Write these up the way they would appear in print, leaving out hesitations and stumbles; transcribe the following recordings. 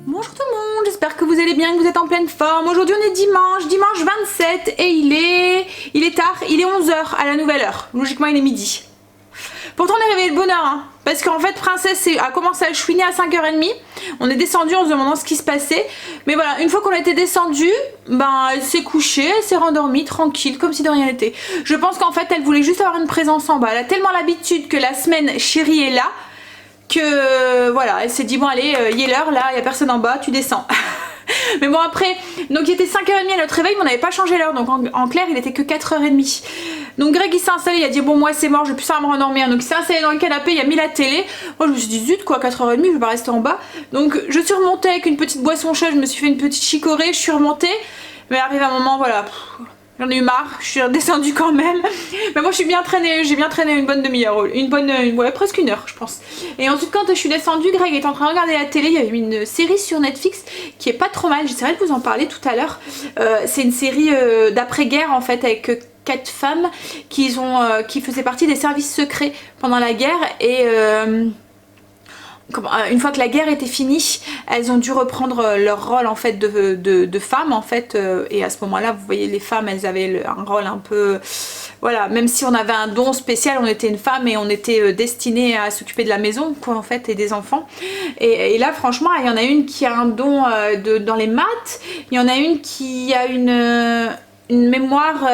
Bonjour tout le monde, j'espère que vous allez bien, que vous êtes en pleine forme. Aujourd'hui on est dimanche 27 et il est tard, il est 11 h à la nouvelle heure. Logiquement il est midi. Pourtant on est réveillé de bonne heure, hein, parce qu'en fait Princesse a commencé à chouiner à 5 h 30. On est descendu en se demandant ce qui se passait. Mais voilà, une fois qu'on a été descendu, ben elle s'est couchée, elle s'est rendormie tranquille, comme si de rien n'était. Je pense qu'en fait elle voulait juste avoir une présence en bas. Elle a tellement l'habitude que la semaine chérie est là, que voilà, elle s'est dit bon allez, il est l'heure là, il n'y a personne en bas, tu descends. Mais bon après, donc il était 5 h 30 à notre réveil, mais on n'avait pas changé l'heure, donc en clair il était que 4 h 30. Donc Greg il s'est installé, il a dit bon moi c'est mort, je vais plus à me rendormir, donc il s'est installé dans le canapé, il a mis la télé. Moi je me suis dit zut quoi, 4 h 30, je vais pas rester en bas. Donc je suis remontée avec une petite boisson chaude, je me suis fait une petite chicorée, je suis remontée. Mais arrive un moment voilà, j'en ai eu marre, je suis redescendue quand même. Mais moi je suis bien traînée, j'ai bien traîné une bonne demi-heure, ouais, presque une heure je pense. Et ensuite quand je suis descendue, Greg était en train de regarder la télé, il y avait une série sur Netflix qui est pas trop mal, j'essaierai de vous en parler tout à l'heure. C'est une série d'après-guerre en fait avec 4 femmes qui faisaient partie des services secrets pendant la guerre et... une fois que la guerre était finie, elles ont dû reprendre leur rôle en fait de femmes en fait, et à ce moment-là, vous voyez les femmes, elles avaient un rôle un peu, voilà, même si on avait un don spécial, on était une femme et on était destiné à s'occuper de la maison quoi en fait et des enfants. Et là franchement, il y en a une qui a un don dans les maths, il y en a une qui a une mémoire,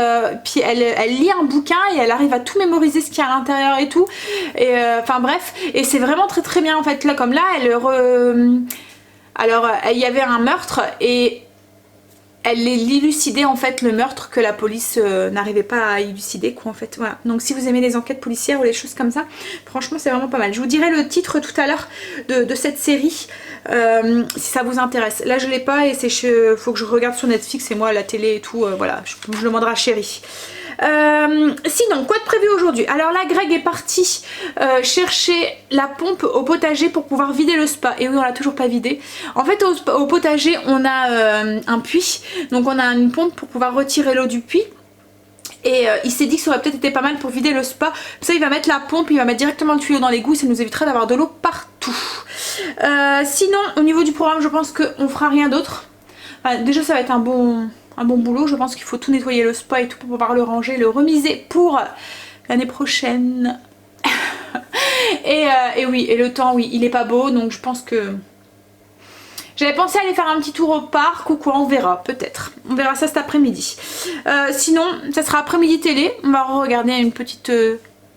puis elle lit un bouquin et elle arrive à tout mémoriser ce qu'il y a à l'intérieur et tout, et enfin bref, et c'est vraiment très très bien en fait. Là comme là alors il y avait un meurtre et elle élucidait en fait le meurtre que la police n'arrivait pas à élucider quoi en fait, voilà. Donc si vous aimez les enquêtes policières ou les choses comme ça, franchement c'est vraiment pas mal. Je vous dirai le titre tout à l'heure de cette série si ça vous intéresse. Là je l'ai pas et faut que je regarde sur Netflix et moi la télé et tout, voilà, je demanderai à Chérie. Sinon quoi de prévu aujourd'hui? Alors là Greg est parti chercher la pompe au potager pour pouvoir vider le spa, et oui on l'a toujours pas vidé. En fait au potager on a un puits, donc on a une pompe pour pouvoir retirer l'eau du puits. Et il s'est dit que ça aurait peut-être été pas mal pour vider le spa. Ça il va mettre la pompe, il va mettre directement le tuyau dans l'égout, ça nous éviterait d'avoir de l'eau partout. Sinon au niveau du programme je pense qu'on fera rien d'autre. Enfin, déjà ça va être un bon boulot, je pense qu'il faut tout nettoyer le spa et tout pour pouvoir le ranger, le remiser pour l'année prochaine. et oui, et le temps oui il est pas beau, donc je pense que... J'avais pensé aller faire un petit tour au parc ou quoi, on verra peut-être. On verra ça cet après-midi. Sinon, ça sera après-midi télé. On va regarder une petite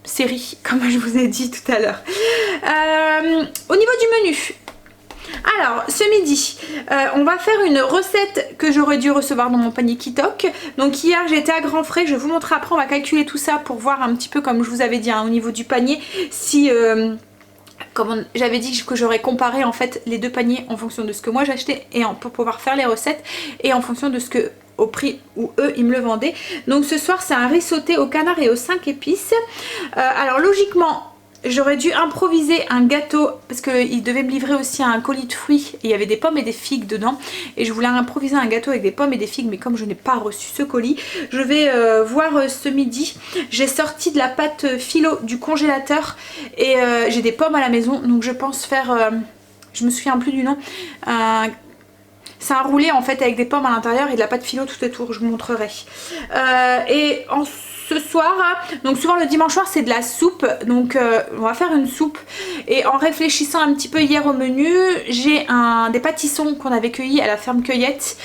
série, comme je vous ai dit tout à l'heure. Au niveau du menu, alors ce midi, on va faire une recette que j'aurais dû recevoir dans mon panier Kitok. Donc hier j'étais à grands frais, je vais vous montrer après, on va calculer tout ça pour voir un petit peu comme je vous avais dit hein, au niveau du panier, si... comme j'avais dit que j'aurais comparé en fait les deux paniers en fonction de ce que moi j'achetais et pour pouvoir faire les recettes et en fonction de ce que au prix où eux ils me le vendaient. Donc ce soir c'est un riz sauté au canard et aux 5 épices. Alors logiquement j'aurais dû improviser un gâteau parce qu'ils devaient me livrer aussi un colis de fruits et il y avait des pommes et des figues dedans et je voulais improviser un gâteau avec des pommes et des figues, mais comme je n'ai pas reçu ce colis, je vais voir ce midi. J'ai sorti de la pâte philo du congélateur et j'ai des pommes à la maison, donc je pense faire, je me souviens plus du nom, C'est un roulé en fait avec des pommes à l'intérieur et de la pâte philo tout autour, je vous montrerai. Et ce soir, donc souvent le dimanche soir c'est de la soupe, donc on va faire une soupe. Et en réfléchissant un petit peu hier au menu, j'ai des pâtissons qu'on avait cueillis à la ferme cueillette,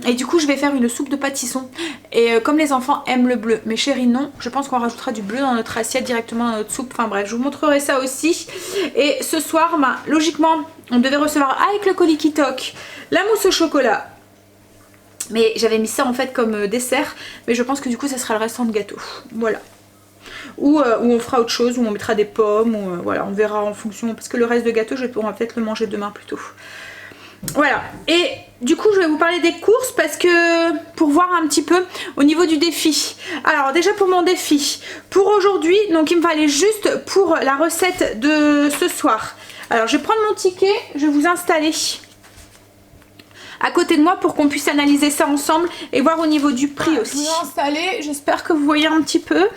et du coup je vais faire une soupe de pâtissons. Et comme les enfants aiment le bleu, mes chéris non, je pense qu'on rajoutera du bleu dans notre assiette directement dans notre soupe. Enfin bref, je vous montrerai ça aussi. Et ce soir, logiquement on devait recevoir avec le colis qui toque la mousse au chocolat. Mais j'avais mis ça en fait comme dessert, mais je pense que du coup ça sera le restant de gâteau. Voilà. Ou on fera autre chose, ou on mettra des pommes, ou voilà, on verra en fonction. Parce que le reste de gâteau, on va peut-être le manger demain plutôt. Voilà. Et du coup je vais vous parler des courses parce que pour voir un petit peu au niveau du défi. Alors déjà pour mon défi, pour aujourd'hui, donc il me fallait juste pour la recette de ce soir. Alors je vais prendre mon ticket, je vais vous installer à côté de moi pour qu'on puisse analyser ça ensemble et voir au niveau du prix aussi. Je vous ai installé, j'espère que vous voyez un petit peu.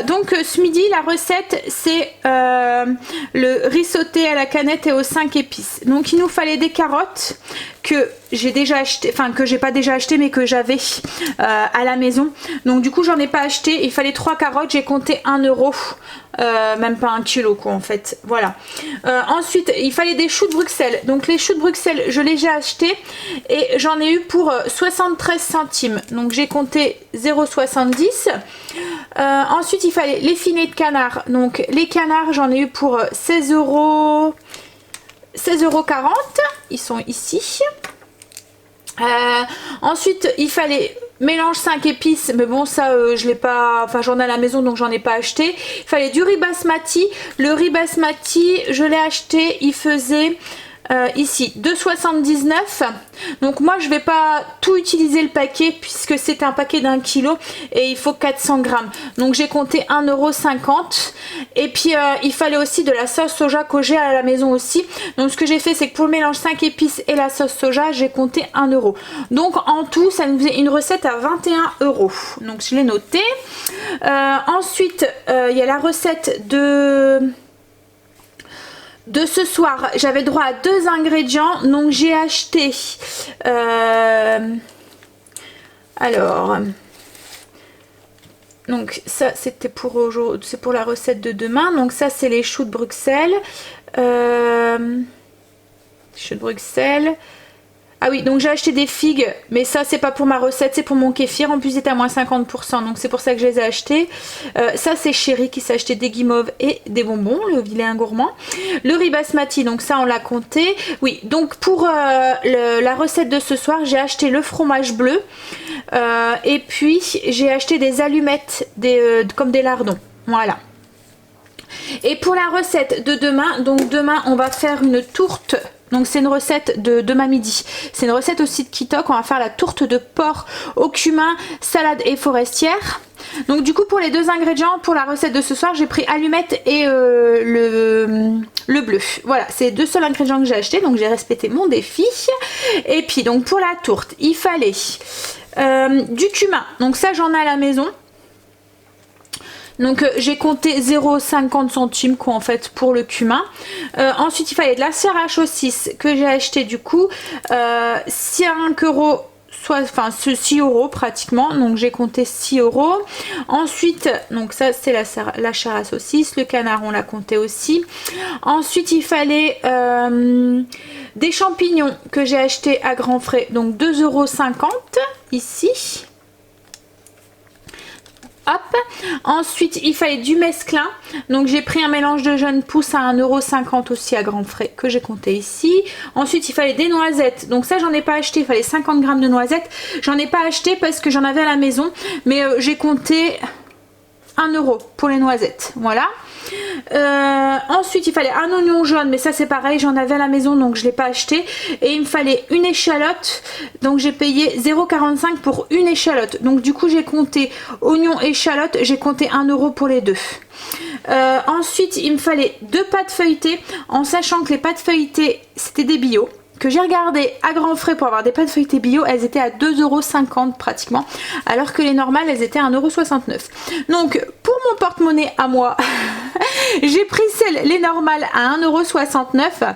Donc ce midi la recette c'est le riz sauté à la canette et aux 5 épices. Donc il nous fallait des carottes que j'ai déjà acheté, enfin que j'ai pas déjà acheté mais que j'avais à la maison. Donc du coup j'en ai pas acheté, il fallait 3 carottes, j'ai compté 1 euro. Même pas 1 kilo quoi en fait, voilà. Ensuite il fallait des choux de Bruxelles, donc les choux de Bruxelles je les ai achetés et j'en ai eu pour 73 centimes, donc j'ai compté 0,70. Ensuite il fallait les filets de canard, donc les canards j'en ai eu pour 16,40 €, ils sont ici. Ensuite il fallait mélange 5 épices, mais bon ça je l'ai pas, enfin j'en ai à la maison donc j'en ai pas acheté. Il fallait du riz basmati, le riz basmati je l'ai acheté, il faisait ici 2,79 €. Donc moi je vais pas tout utiliser le paquet puisque c'est un paquet d'1 kg et il faut 400 grammes. Donc j'ai compté 1,50 €. Et puis il fallait aussi de la sauce soja que j'ai à la maison aussi. Donc ce que j'ai fait c'est que pour le mélange 5 épices et la sauce soja j'ai compté 1 €. Donc en tout ça nous faisait une recette à 21 €. Donc je l'ai noté. Ensuite il y a la recette de ce soir, j'avais droit à 2 ingrédients, donc j'ai acheté alors donc ça c'était pour aujourd'hui, c'est pour la recette de demain. Donc ça c'est les choux de Bruxelles, choux de Bruxelles. Ah oui, donc j'ai acheté des figues, mais ça c'est pas pour ma recette, c'est pour mon kéfir. En plus il est à moins 50%, donc c'est pour ça que je les ai achetés. Ça c'est Chéri qui s'est acheté des guimauves et des bonbons, le vilain gourmand. Le riz basmati, donc ça on l'a compté. Oui, donc pour la recette de ce soir, j'ai acheté le fromage bleu. Et puis j'ai acheté des allumettes, comme des lardons. Voilà. Et pour la recette de demain, donc demain on va faire une tourte. Donc c'est une recette de demain midi. C'est une recette aussi de Kitok. On va faire la tourte de porc au cumin, salade et forestière. Donc du coup pour les 2 ingrédients pour la recette de ce soir j'ai pris allumettes et le bleu. Voilà, c'est les 2 seuls ingrédients que j'ai achetés. Donc j'ai respecté mon défi. Et puis donc pour la tourte il fallait du cumin. Donc ça j'en ai à la maison. Donc j'ai compté 0,50 centimes quoi en fait pour le cumin. Ensuite il fallait de la chair à saucisse que j'ai acheté du coup 5 €, enfin 6 € pratiquement, donc j'ai compté 6 €. Ensuite donc ça c'est la chair à saucisse, le canard on l'a compté aussi. Ensuite il fallait des champignons que j'ai acheté à grands frais, donc 2,50 € ici. Hop. Ensuite il fallait du mesclun, donc j'ai pris un mélange de jeunes pousses à 1,50 € aussi à grands frais que j'ai compté ici. Ensuite il fallait des noisettes, donc ça j'en ai pas acheté, il fallait 50 grammes de noisettes. J'en ai pas acheté parce que j'en avais à la maison, mais j'ai compté 1 € pour les noisettes, voilà. Ensuite il fallait un oignon jaune, mais ça c'est pareil, j'en avais à la maison donc je l'ai pas acheté. Et il me fallait une échalote, donc j'ai payé 0,45 € pour une échalote. Donc du coup j'ai compté oignon et échalote, j'ai compté 1 € pour les deux. Ensuite il me fallait 2 pâtes feuilletées, en sachant que les pâtes feuilletées c'était des bio, que j'ai regardé à grands frais pour avoir des pâtes feuilletées bio, elles étaient à 2,50 € pratiquement, alors que les normales elles étaient à 1,69 €. Donc pour mon porte-monnaie à moi, J'ai pris les normales à 1,69 €.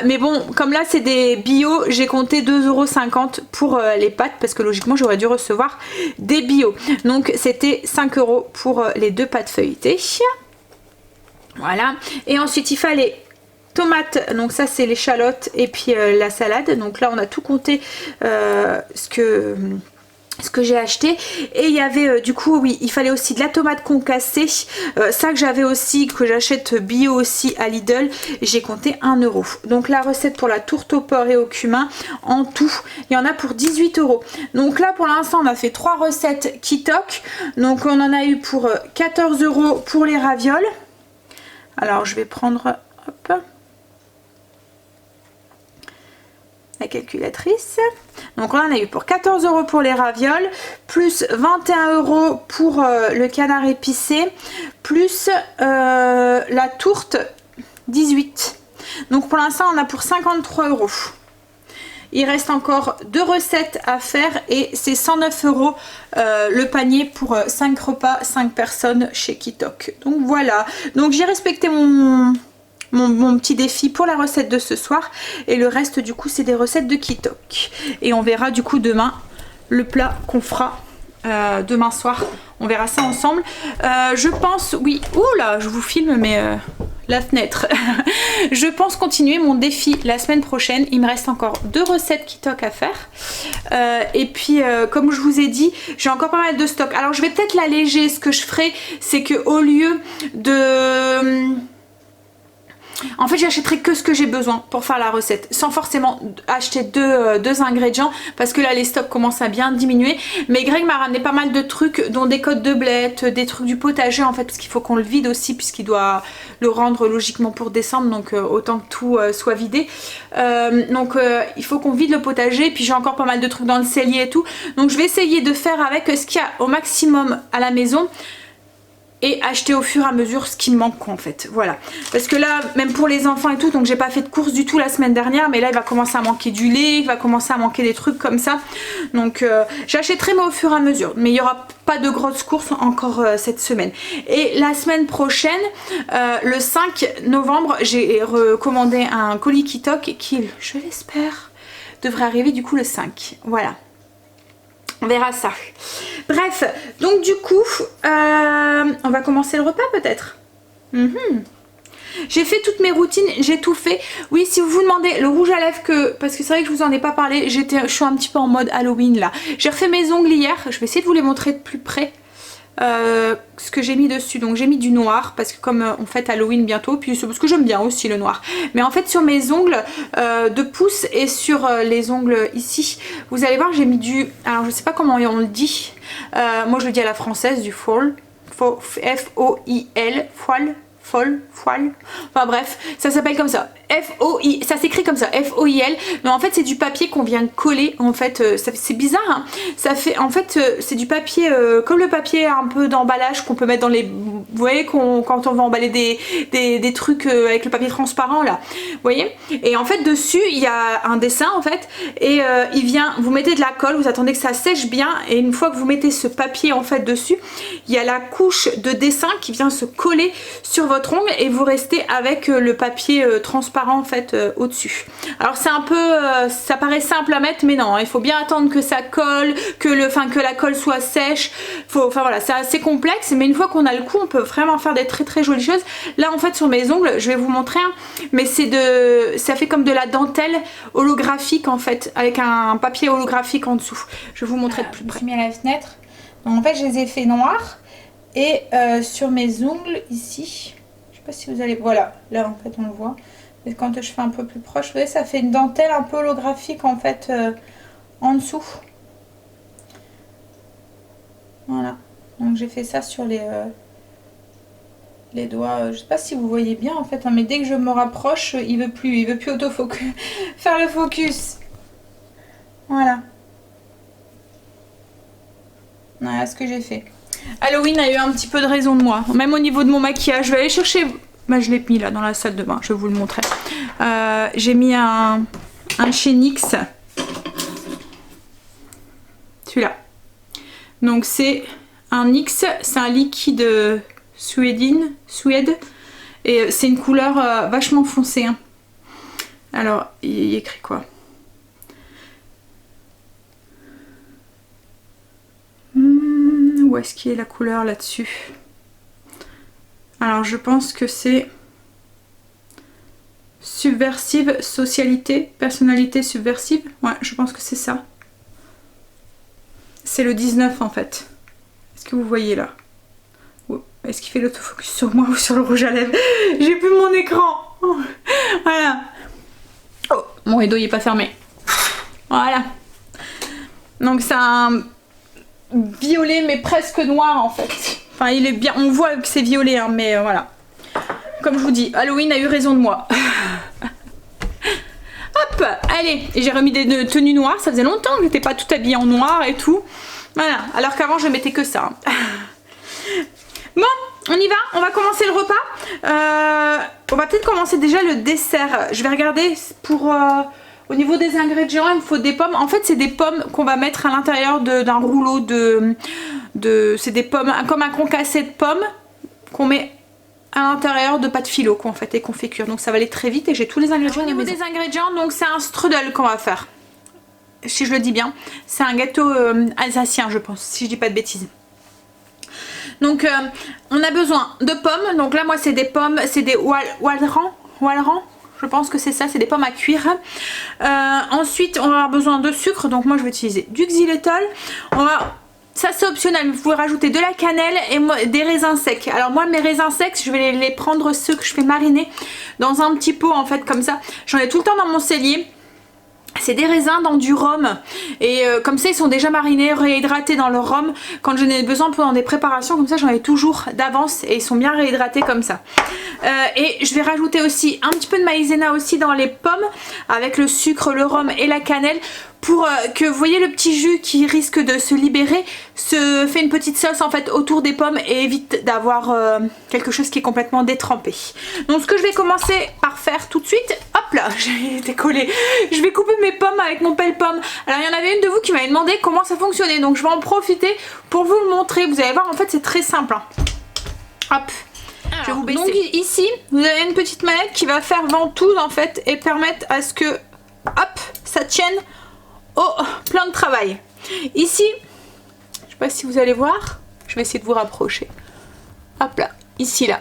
Mais bon, comme là c'est des bio, j'ai compté 2,50 € pour les pâtes parce que logiquement j'aurais dû recevoir des bio. Donc c'était 5 € pour les 2 pâtes feuilletées. Voilà. Et ensuite il fallait tomates, donc ça c'est l'échalote et puis la salade. Donc là on a tout compté ce que j'ai acheté. Et il y avait du coup, oui, il fallait aussi de la tomate concassée, ça que j'avais aussi, que j'achète bio aussi à Lidl. J'ai compté 1 €. Donc la recette pour la tourte au porc et au cumin, en tout il y en a pour 18 €. Donc là pour l'instant on a fait 3 recettes Kitok. Donc on en a eu pour 14 € pour les ravioles. Alors je vais prendre, hop, la calculatrice. Donc on en a eu pour 14 € pour les ravioles, plus 21 € pour le canard épicé, plus la tourte 18. Donc pour l'instant on a pour 53 €. Il reste encore 2 recettes à faire et c'est 109 € le panier pour 5 repas, 5 personnes chez Kitok. Donc voilà, donc j'ai respecté mon petit défi pour la recette de ce soir et le reste du coup c'est des recettes de Kitok. Et on verra du coup demain le plat qu'on fera demain soir, on verra ça ensemble. Je pense, oui, oula, je vous filme mais la fenêtre. Je pense continuer mon défi la semaine prochaine. Il me reste encore 2 recettes Kitok à faire. Et puis comme je vous ai dit, j'ai encore pas mal de stock. Alors je vais peut-être l'alléger. Ce que je ferai, c'est que au lieu de... En fait j'achèterai que ce que j'ai besoin pour faire la recette, sans forcément acheter deux ingrédients, parce que là les stocks commencent à bien diminuer. Mais Greg m'a ramené pas mal de trucs, dont des côtes de blettes, des trucs du potager en fait, parce qu'il faut qu'on le vide aussi, puisqu'il doit le rendre logiquement pour décembre, donc autant que tout soit vidé. Il faut qu'on vide le potager, puis j'ai encore pas mal de trucs dans le cellier et tout, donc je vais essayer de faire avec ce qu'il y a au maximum à la maison et acheter au fur et à mesure ce qui me manque en fait, voilà. Parce que là, même pour les enfants et tout, donc j'ai pas fait de course du tout la semaine dernière, mais là il va commencer à manquer du lait, il va commencer à manquer des trucs comme ça. Donc j'achèterai mais au fur et à mesure, mais il y aura pas de grosses courses encore cette semaine. Et la semaine prochaine, le 5 novembre, j'ai recommandé un colis Kitok qui, je l'espère, devrait arriver du coup le 5, voilà. On verra ça. Bref, donc du coup, on va commencer le repas peut-être. J'ai fait toutes mes routines, j'ai tout fait. Oui, si vous vous demandez, le rouge à lèvres parce que c'est vrai que je vous en ai pas parlé, je suis un petit peu en mode Halloween là. J'ai refait mes ongles hier, je vais essayer de vous les montrer de plus près. Ce que j'ai mis dessus, donc j'ai mis du noir parce que comme on fête Halloween bientôt, puis c'est parce que j'aime bien aussi le noir, mais en fait sur mes ongles de pouce et sur les ongles ici, vous allez voir, j'ai mis du, alors je sais pas comment on le dit, moi je le dis à la française, du foil, F-O-I-L, foil, enfin bref, ça s'appelle comme ça, F-O-I, ça s'écrit comme ça, F-O-I-L, mais en fait c'est du papier qu'on vient coller, en fait, c'est bizarre, hein, ça fait, en fait, c'est du papier, comme le papier un peu d'emballage qu'on peut mettre dans les, vous voyez, quand on va emballer des trucs avec le papier transparent là, vous voyez, et en fait dessus il y a un dessin en fait, et il vient, vous mettez de la colle, vous attendez que ça sèche bien, et une fois que vous mettez ce papier en fait dessus, il y a la couche de dessin qui vient se coller sur votre ongle et vous restez avec le papier transparent en fait au dessus. Alors c'est un peu ça paraît simple à mettre, mais non, il faut bien attendre que ça colle, que la colle soit sèche, enfin voilà, c'est assez complexe, mais une fois qu'on a le coup on peut vraiment faire des très très jolies choses. Là en fait sur mes ongles, je vais vous montrer mais ça fait comme de la dentelle holographique en fait, avec un papier holographique en dessous. Je vais vous montrer de plus près. Je me suis mis à la fenêtre, donc en fait je les ai fait noirs et sur mes ongles ici, je sais pas si vous allez, voilà, là en fait on le voit, et quand je fais un peu plus proche, vous voyez, ça fait une dentelle un peu holographique en fait en dessous. Voilà, donc j'ai fait ça sur les doigts, je sais pas si vous voyez bien en fait, hein, mais dès que je me rapproche, il veut plus autofocus, faire le focus. Voilà. Voilà ce que j'ai fait. Halloween a eu un petit peu de raison de moi, même au niveau de mon maquillage. Je vais aller chercher, bah, je l'ai mis là dans la salle de bain, je vais vous le montrer. J'ai mis un chez NYX, celui-là. Donc c'est un NYX, c'est un liquide Suède. Et c'est une couleur vachement foncée. Hein. Alors, il y écrit quoi? Où est-ce qu'il y a la couleur là-dessus? Alors, je pense que c'est subversive, socialité, personnalité subversive. Ouais, je pense que c'est ça. C'est le 19 en fait. Est-ce que vous voyez là? Est-ce qu'il fait l'autofocus sur moi ou sur le rouge à lèvres? J'ai plus mon écran. Voilà. Oh, mon rideau il est pas fermé. Voilà. Donc c'est un violet mais presque noir en fait. Enfin il est bien, on voit que c'est violet hein, mais voilà. Comme je vous dis, Halloween a eu raison de moi. Hop, allez, et j'ai remis des tenues noires, ça faisait longtemps que j'étais pas tout habillée en noir et tout. Voilà, alors qu'avant je mettais que ça. Bon, on y va, on va commencer le repas. On va peut-être commencer déjà le dessert. Je vais regarder pour... au niveau des ingrédients, il me faut des pommes. En fait, c'est des pommes qu'on va mettre à l'intérieur d'un rouleau c'est des pommes, comme un concassé de pommes qu'on met à l'intérieur de pâte philo qu'on fait et qu'on fait cuire. Donc ça va aller très vite et j'ai tous les ingrédients. Au niveau des ingrédients, donc c'est un strudel qu'on va faire. Si je le dis bien, c'est un gâteau alsacien, je pense, si je dis pas de bêtises. Donc on a besoin de pommes. Donc là moi c'est des pommes, c'est des Walran, je pense que c'est ça, c'est des pommes à cuire. Ensuite on va avoir besoin de sucre, donc moi je vais utiliser du xylitol. Ça c'est optionnel, vous pouvez rajouter de la cannelle et des raisins secs. Alors moi mes raisins secs, je vais les prendre ceux que je fais mariner dans un petit pot en fait comme ça. J'en ai tout le temps dans mon cellier. C'est des raisins dans du rhum et comme ça ils sont déjà marinés, réhydratés dans le rhum. Quand j'en ai besoin pendant des préparations comme ça j'en ai toujours d'avance et ils sont bien réhydratés comme ça. Et je vais rajouter aussi un petit peu de maïzena aussi dans les pommes avec le sucre, le rhum et la cannelle pour que vous voyez le petit jus qui risque de se libérer se fait une petite sauce en fait autour des pommes et évite d'avoir quelque chose qui est complètement détrempé. Donc ce que je vais commencer par faire tout de suite, hop là, j'ai été collée, je vais couper mes pommes avec mon pelle-pomme. Alors il y en avait une de vous qui m'avait demandé comment ça fonctionnait, donc je vais en profiter pour vous le montrer. Vous allez voir, en fait c'est très simple. Hein. Hop. Alors, je vais vous baisser. Donc ici vous avez une petite manette qui va faire ventouse en fait et permettre à ce que hop ça tienne au plan de travail. Ici, je sais pas si vous allez voir, je vais essayer de vous rapprocher. Hop là, ici là.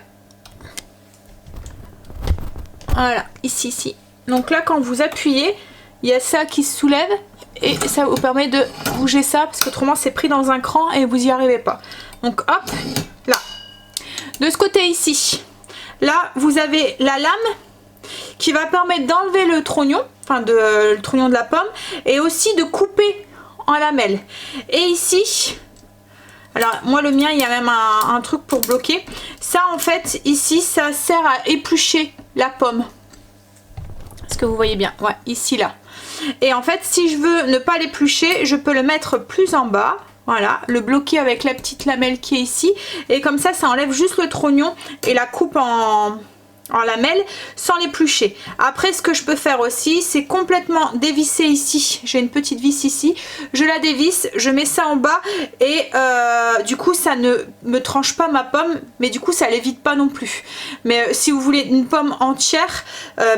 Voilà, ici. Donc là quand vous appuyez, il y a ça qui se soulève et ça vous permet de bouger ça parce qu'autrement c'est pris dans un cran et vous n'y arrivez pas. Donc hop, là. De ce côté ici, là vous avez la lame qui va permettre d'enlever le trognon, enfin le trognon de la pomme et aussi de couper en lamelles. Et ici, alors moi le mien il y a même un truc pour bloquer. Ça en fait ici ça sert à éplucher la pomme. Est-ce que vous voyez bien? Ouais, ici là. Et en fait si je veux ne pas l'éplucher, je peux le mettre plus en bas. Voilà, le bloquer avec la petite lamelle qui est ici. Et comme ça enlève juste le trognon et la coupe en lamelles sans l'éplucher. Après ce que je peux faire aussi c'est complètement dévisser ici, j'ai une petite vis ici, je la dévisse, je mets ça en bas et du coup ça ne me tranche pas ma pomme mais du coup ça l'évite pas non plus. Mais si vous voulez une pomme entière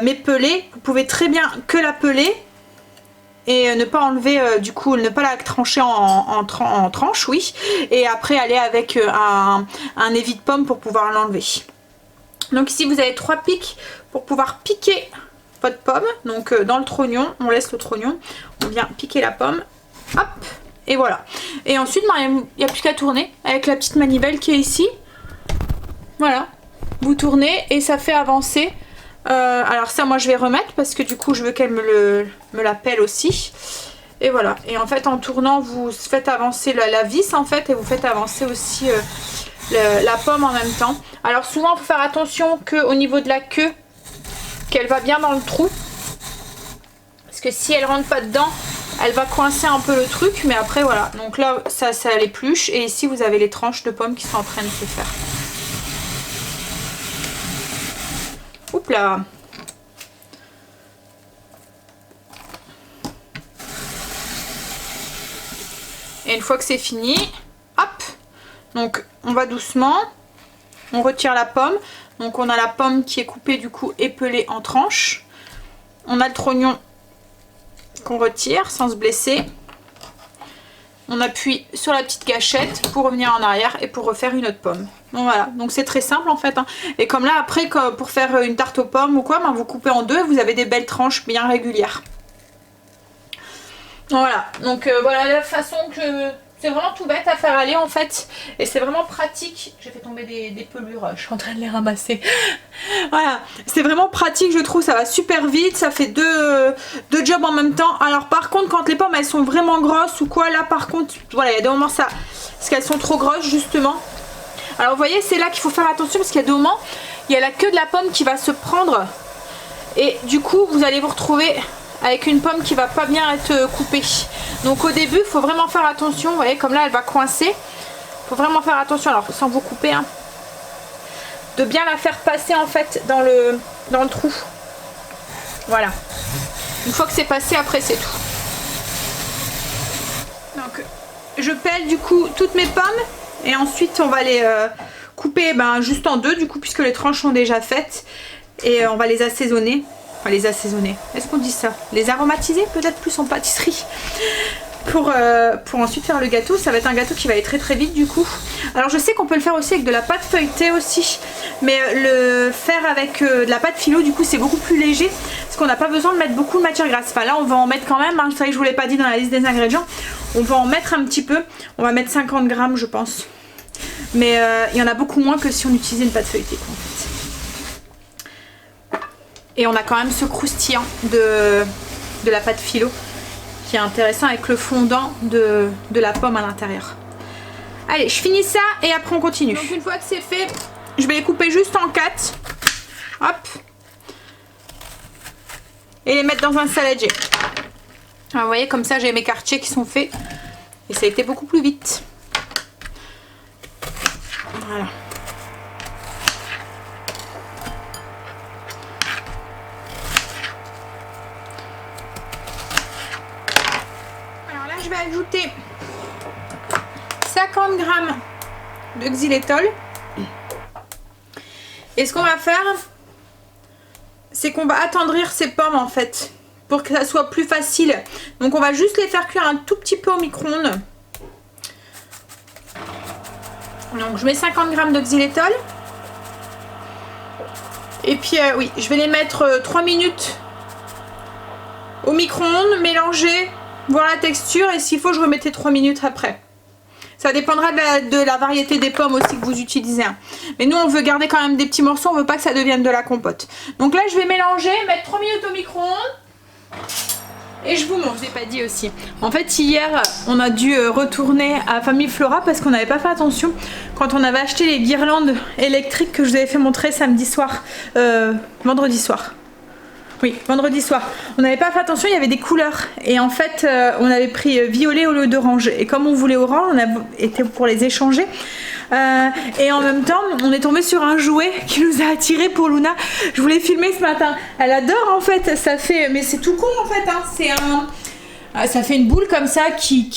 mais pelée, vous pouvez très bien que la peler et ne pas enlever du coup, ne pas la trancher en tranches, oui, et après aller avec un évi de pomme pour pouvoir l'enlever. Donc ici vous avez 3 pics pour pouvoir piquer votre pomme. Donc dans le trognon, on laisse le trognon, on vient piquer la pomme, hop, et voilà. Et ensuite il n'y a plus qu'à tourner avec la petite manivelle qui est ici. Voilà, vous tournez et ça fait avancer. Alors ça moi je vais remettre parce que du coup je veux qu'elle me la pèle aussi. Et voilà, et en fait en tournant vous faites avancer la vis en fait et vous faites avancer aussi la pomme en même temps. Alors souvent il faut faire attention qu'au niveau de la queue qu'elle va bien dans le trou parce que si elle rentre pas dedans elle va coincer un peu le truc, mais après voilà. Donc là ça l'épluche et ici vous avez les tranches de pommes qui sont en train de se faire. Oups là. Et une fois que c'est fini, hop, donc on va doucement, on retire la pomme. Donc on a la pomme qui est coupée du coup épelée en tranches. On a le trognon qu'on retire sans se blesser. On appuie sur la petite gâchette pour revenir en arrière et pour refaire une autre pomme. Donc voilà, donc c'est très simple en fait. Hein. Et comme là après pour faire une tarte aux pommes ou quoi, ben, vous coupez en deux et vous avez des belles tranches bien régulières. Voilà, donc voilà la façon que... C'est vraiment tout bête à faire aller en fait. Et c'est vraiment pratique. J'ai fait tomber des pelures, je suis en train de les ramasser. Voilà, c'est vraiment pratique je trouve, ça va super vite. Ça fait deux jobs en même temps. Alors par contre quand les pommes elles sont vraiment grosses ou quoi, là par contre, voilà il y a des moments ça... Parce qu'elles sont trop grosses justement. Alors vous voyez c'est là qu'il faut faire attention parce qu'il y a des moments, il y a la queue de la pomme qui va se prendre. Et du coup vous allez vous retrouver... avec une pomme qui va pas bien être coupée. Donc au début il faut vraiment faire attention, vous voyez comme là elle va coincer, il faut vraiment faire attention, alors sans vous couper hein, de bien la faire passer en fait dans le trou. Voilà, une fois que c'est passé après c'est tout. Donc je pèle du coup toutes mes pommes et ensuite on va les couper juste en deux du coup puisque les tranches sont déjà faites et on va les assaisonner. Enfin, les assaisonner, est-ce qu'on dit ça? Les aromatiser peut-être plus en pâtisserie pour ensuite faire le gâteau. Ça va être un gâteau qui va aller très très vite du coup. Alors je sais qu'on peut le faire aussi avec de la pâte feuilletée aussi, mais le faire avec de la pâte philo du coup c'est beaucoup plus léger parce qu'on n'a pas besoin de mettre beaucoup de matière grasse. Enfin là on va en mettre quand même, hein. C'est vrai que je vous l'ai pas dit dans la liste des ingrédients, on va en mettre un petit peu, on va mettre 50 grammes je pense, mais il y en a beaucoup moins que si on utilisait une pâte feuilletée quoi, en fait. Et on a quand même ce croustillant de la pâte philo qui est intéressant avec le fondant de la pomme à l'intérieur. Allez, je finis ça et après on continue. Donc une fois que c'est fait, je vais les couper juste en 4. Hop. Et les mettre dans un saladier. Alors, vous voyez, comme ça j'ai mes quartiers qui sont faits. Et ça a été beaucoup plus vite. Voilà. Je vais ajouter 50 grammes de xylitol. Et ce qu'on va faire, c'est qu'on va attendrir ces pommes en fait, pour que ça soit plus facile. Donc on va juste les faire cuire un tout petit peu au micro-ondes. Donc je mets 50 grammes de xylitol. Et puis oui, je vais les mettre 3 minutes au micro-ondes, mélanger. Voir la texture et s'il faut je remettais 3 minutes après. Ça dépendra de la variété des pommes aussi que vous utilisez. Hein. Mais nous on veut garder quand même des petits morceaux, on veut pas que ça devienne de la compote. Donc là je vais mélanger, mettre 3 minutes au micro-ondes et je vous montre. Je vous ai pas dit aussi. En fait hier on a dû retourner à Famille Flora parce qu'on n'avait pas fait attention quand on avait acheté les guirlandes électriques que je vous avais fait montrer samedi soir, vendredi soir. Oui, vendredi soir. On n'avait pas fait attention, il y avait des couleurs. Et en fait, on avait pris violet au lieu d'orange. Et comme on voulait orange, on a été pour les échanger. Et en même temps, on est tombé sur un jouet qui nous a attiré pour Luna. Je voulais filmer ce matin. Elle adore en fait. Ça fait, mais c'est tout con en fait. Hein. C'est ça fait une boule comme ça qui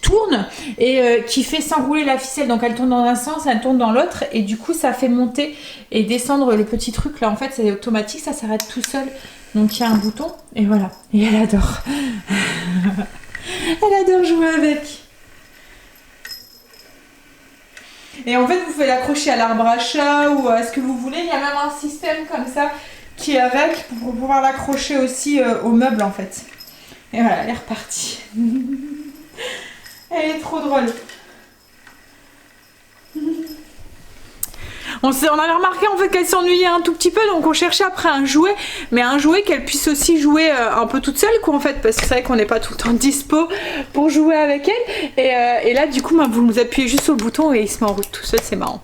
tourne et qui fait s'enrouler la ficelle. Donc elle tourne dans un sens, elle tourne dans l'autre. Et du coup, ça fait monter et descendre le petit truc. Là, en fait, c'est automatique. Ça s'arrête tout seul. Donc il y a un bouton et voilà. Et elle adore. Elle adore jouer avec. Et en fait vous pouvez l'accrocher à l'arbre à chat ou à ce que vous voulez. Il y a même un système comme ça qui est avec pour pouvoir l'accrocher aussi au meuble en fait. Et voilà, elle est repartie. Elle est trop drôle. On avait remarqué en fait qu'elle s'ennuyait un tout petit peu, donc on cherchait après un jouet, mais un jouet qu'elle puisse aussi jouer un peu toute seule quoi en fait, parce que c'est vrai qu'on n'est pas tout le temps dispo pour jouer avec elle. Et là du coup vous nous appuyez juste sur le bouton et il se met en route tout seul, c'est marrant.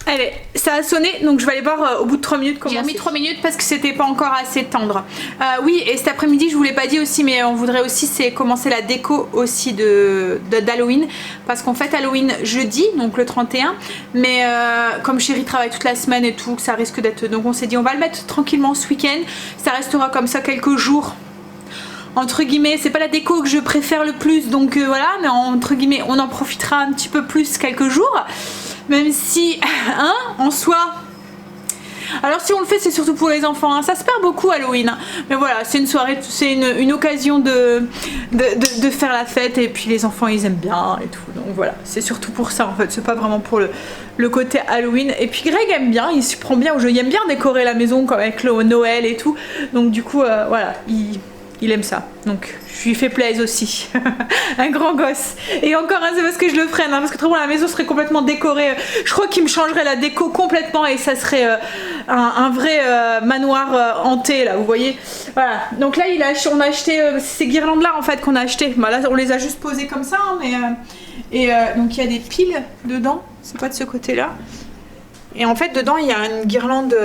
Allez, ça a sonné, donc je vais aller voir au bout de 3 minutes comment. J'ai mis 3 minutes parce que c'était pas encore assez tendre. Oui, et cet après-midi, je vous l'ai pas dit aussi, mais on voudrait aussi c'est commencer la déco aussi d'Halloween. Parce qu'on fête Halloween jeudi, donc le 31. Mais comme Chérie travaille toute la semaine et tout, ça risque d'être... Donc on s'est dit on va le mettre tranquillement ce week-end. Ça restera comme ça quelques jours. Entre guillemets, c'est pas la déco que je préfère le plus, donc voilà, mais entre guillemets, on en profitera un petit peu plus quelques jours. Même si, hein, en soi... Alors si on le fait, c'est surtout pour les enfants, hein. Ça se perd beaucoup Halloween, hein. Mais voilà, c'est une soirée, c'est une occasion de faire la fête, et puis les enfants ils aiment bien et tout, donc voilà, c'est surtout pour ça en fait, c'est pas vraiment pour le côté Halloween. Et puis Greg aime bien, il se prend bien au jeu, il aime bien décorer la maison comme avec le Noël et tout, donc du coup voilà, il aime ça, donc je lui fais plaisir aussi. Un grand gosse. Et encore, hein, c'est parce que je le freine, hein, parce que très bon, la maison serait complètement décorée. Je crois qu'il me changerait la déco complètement et ça serait un vrai manoir hanté là, vous voyez. Voilà. Donc là, on a acheté ces guirlandes là en fait qu'on a acheté. Bah, là, on les a juste posées comme ça, hein, mais donc il y a des piles dedans. C'est pas de ce côté-là. Et en fait, dedans, il y a une guirlande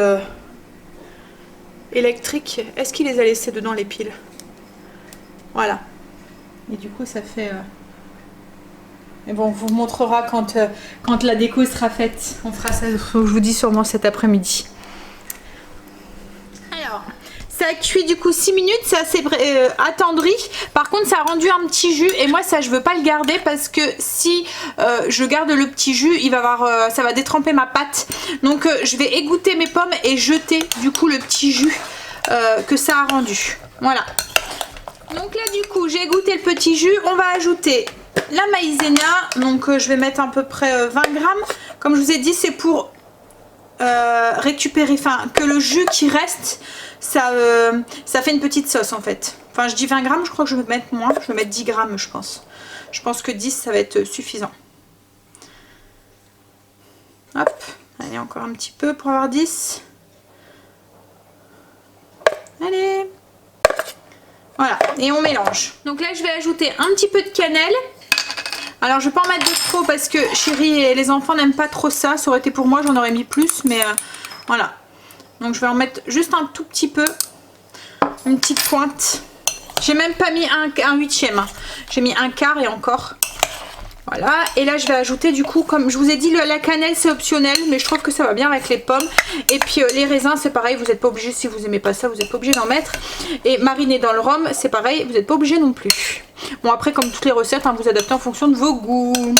électrique. Est-ce qu'il les a laissées dedans les piles? Voilà. Et du coup, ça fait... Mais bon, on vous montrera quand la déco sera faite. On fera ça, je vous dis sûrement cet après-midi. Alors, ça a cuit du coup 6 minutes, c'est assez attendri. Par contre, ça a rendu un petit jus. Et moi, ça, je veux pas le garder parce que si je garde le petit jus, ça va détremper ma pâte. Donc, je vais égoutter mes pommes et jeter du coup le petit jus que ça a rendu. Voilà. Donc là du coup j'ai goûté le petit jus, on va ajouter la maïzena, donc je vais mettre à peu près 20 grammes. Comme je vous ai dit, c'est pour récupérer, enfin que le jus qui reste, ça fait une petite sauce en fait. Enfin je dis 20 grammes, je crois que je vais mettre moins, je vais mettre 10 grammes je pense. Je pense que 10 ça va être suffisant. Hop, allez encore un petit peu pour avoir 10. Allez. Voilà, et on mélange. Donc là, je vais ajouter un petit peu de cannelle. Alors, je vais pas en mettre de trop parce que Chérie et les enfants n'aiment pas trop ça. Ça aurait été pour moi, j'en aurais mis plus, mais voilà. Donc, je vais en mettre juste un tout petit peu. Une petite pointe. J'ai même pas mis un huitième. Hein. J'ai mis un quart et encore. Voilà, et là je vais ajouter du coup, comme je vous ai dit, la cannelle c'est optionnel, mais je trouve que ça va bien avec les pommes. Et puis les raisins c'est pareil, vous n'êtes pas obligé, si vous aimez pas ça, vous n'êtes pas obligé d'en mettre. Et mariner dans le rhum c'est pareil, vous n'êtes pas obligé non plus. Bon après comme toutes les recettes, hein, vous adaptez en fonction de vos goûts.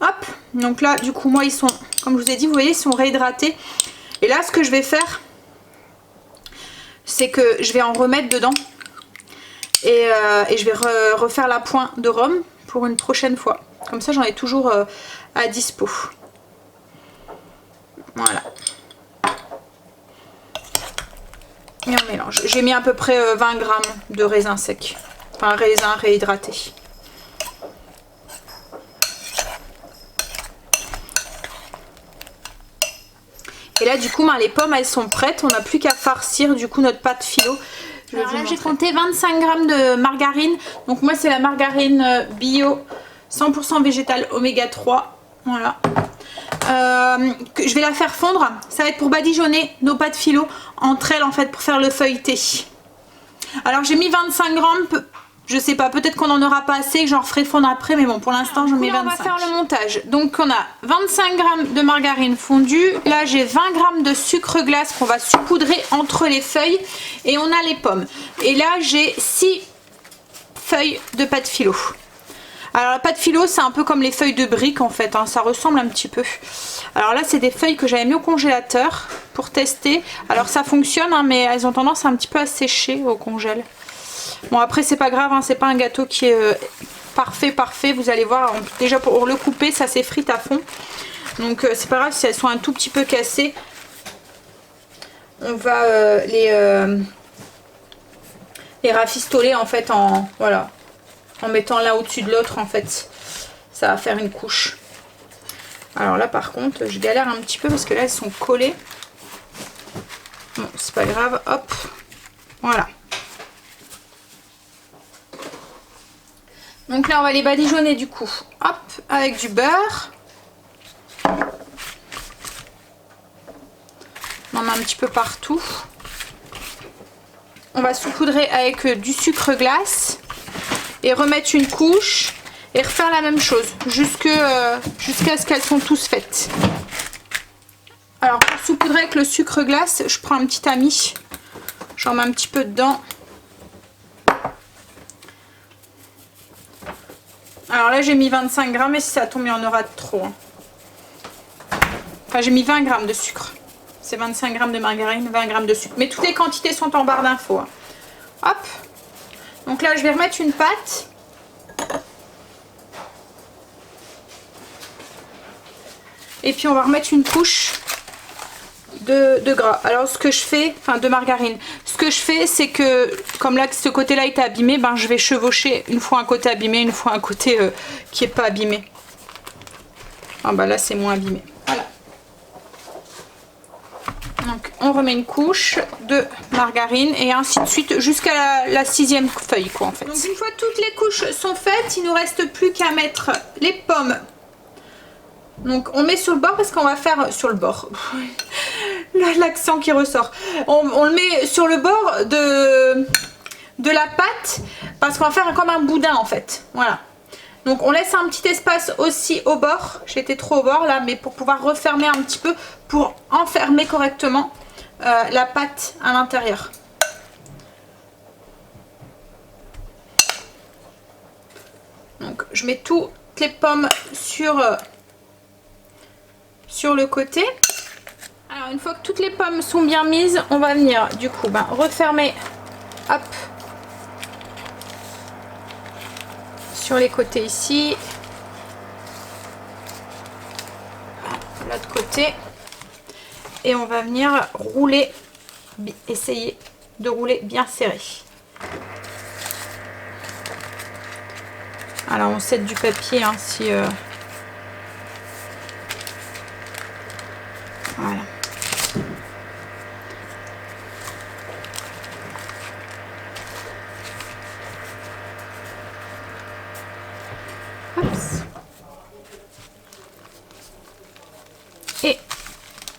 Hop, donc là du coup moi ils sont, comme je vous ai dit, vous voyez, ils sont réhydratés. Et là ce que je vais faire, c'est que je vais en remettre dedans. Et je vais refaire la pointe de rhum pour une prochaine fois. Comme ça j'en ai toujours à dispo. Voilà. Et on mélange. J'ai mis à peu près 20 grammes de raisin sec. Enfin raisin réhydraté. Et là du coup les pommes elles sont prêtes. On n'a plus qu'à farcir du coup notre pâte philo. Alors là j'ai compté 25 grammes de margarine. Donc moi c'est la margarine bio 100% végétale oméga 3. Voilà. Je vais la faire fondre. Ça va être pour badigeonner nos pâtes philo entre elles en fait pour faire le feuilleté. Alors j'ai mis 25 grammes. Je sais pas, peut-être qu'on en aura pas assez, que j'en referai fondre après, mais bon, pour l'instant, j'en mets 25. On va faire le montage. Donc, on a 25 grammes de margarine fondue. Là, j'ai 20 grammes de sucre glace qu'on va saupoudrer entre les feuilles. Et on a les pommes. Et là, j'ai 6 feuilles de pâte philo. Alors, la pâte philo, c'est un peu comme les feuilles de briques, en fait. Hein, ça ressemble un petit peu. Alors là, c'est des feuilles que j'avais mis au congélateur pour tester. Alors, ça fonctionne, hein, mais elles ont tendance un petit peu à sécher au congèle. Bon après c'est pas grave, hein, c'est pas un gâteau qui est parfait, vous allez voir, déjà pour le couper ça s'effrite à fond. Donc c'est pas grave si elles sont un tout petit peu cassées. On va les rafistoler en fait en mettant l'un au-dessus de l'autre en fait. Ça va faire une couche. Alors là par contre je galère un petit peu parce que là elles sont collées. Bon c'est pas grave, hop, voilà. Donc là on va les badigeonner du coup, hop, avec du beurre. On en met un petit peu partout. On va saupoudrer avec du sucre glace et remettre une couche et refaire la même chose jusqu'à ce qu'elles sont tous faites. Alors pour saupoudrer avec le sucre glace, je prends un petit tamis, j'en mets un petit peu dedans. Alors là j'ai mis 25 grammes et si ça tombe il y en aura trop. Hein. Enfin j'ai mis 20 g de sucre. C'est 25 g de margarine, 20 g de sucre. Mais toutes les quantités sont en barre d'infos. Hein. Hop. Donc là je vais remettre une pâte. Et puis on va remettre une couche de gras. Alors ce que je fais, enfin de margarine, ce que je fais c'est que comme là ce côté là est abîmé, ben je vais chevaucher une fois un côté abîmé, une fois un côté qui est pas abîmé. Ah bah là c'est moins abîmé. Voilà. Donc on remet une couche de margarine et ainsi de suite jusqu'à la 6e feuille quoi en fait. Donc une fois toutes les couches sont faites, il nous reste plus qu'à mettre les pommes. Donc on met sur le bord parce qu'on va faire sur le bord. L'accent qui ressort. On le met sur le bord de la pâte parce qu'on va faire comme un boudin en fait. Voilà. Donc on laisse un petit espace aussi au bord. J'étais trop au bord là, mais pour pouvoir refermer un petit peu pour enfermer correctement la pâte à l'intérieur. Donc je mets toutes les pommes sur le côté. Alors une fois que toutes les pommes sont bien mises, on va venir du coup refermer hop sur les côtés ici, l'autre côté, et on va venir rouler, essayer de rouler bien serré. Alors on cède du papier hein, si voilà. Et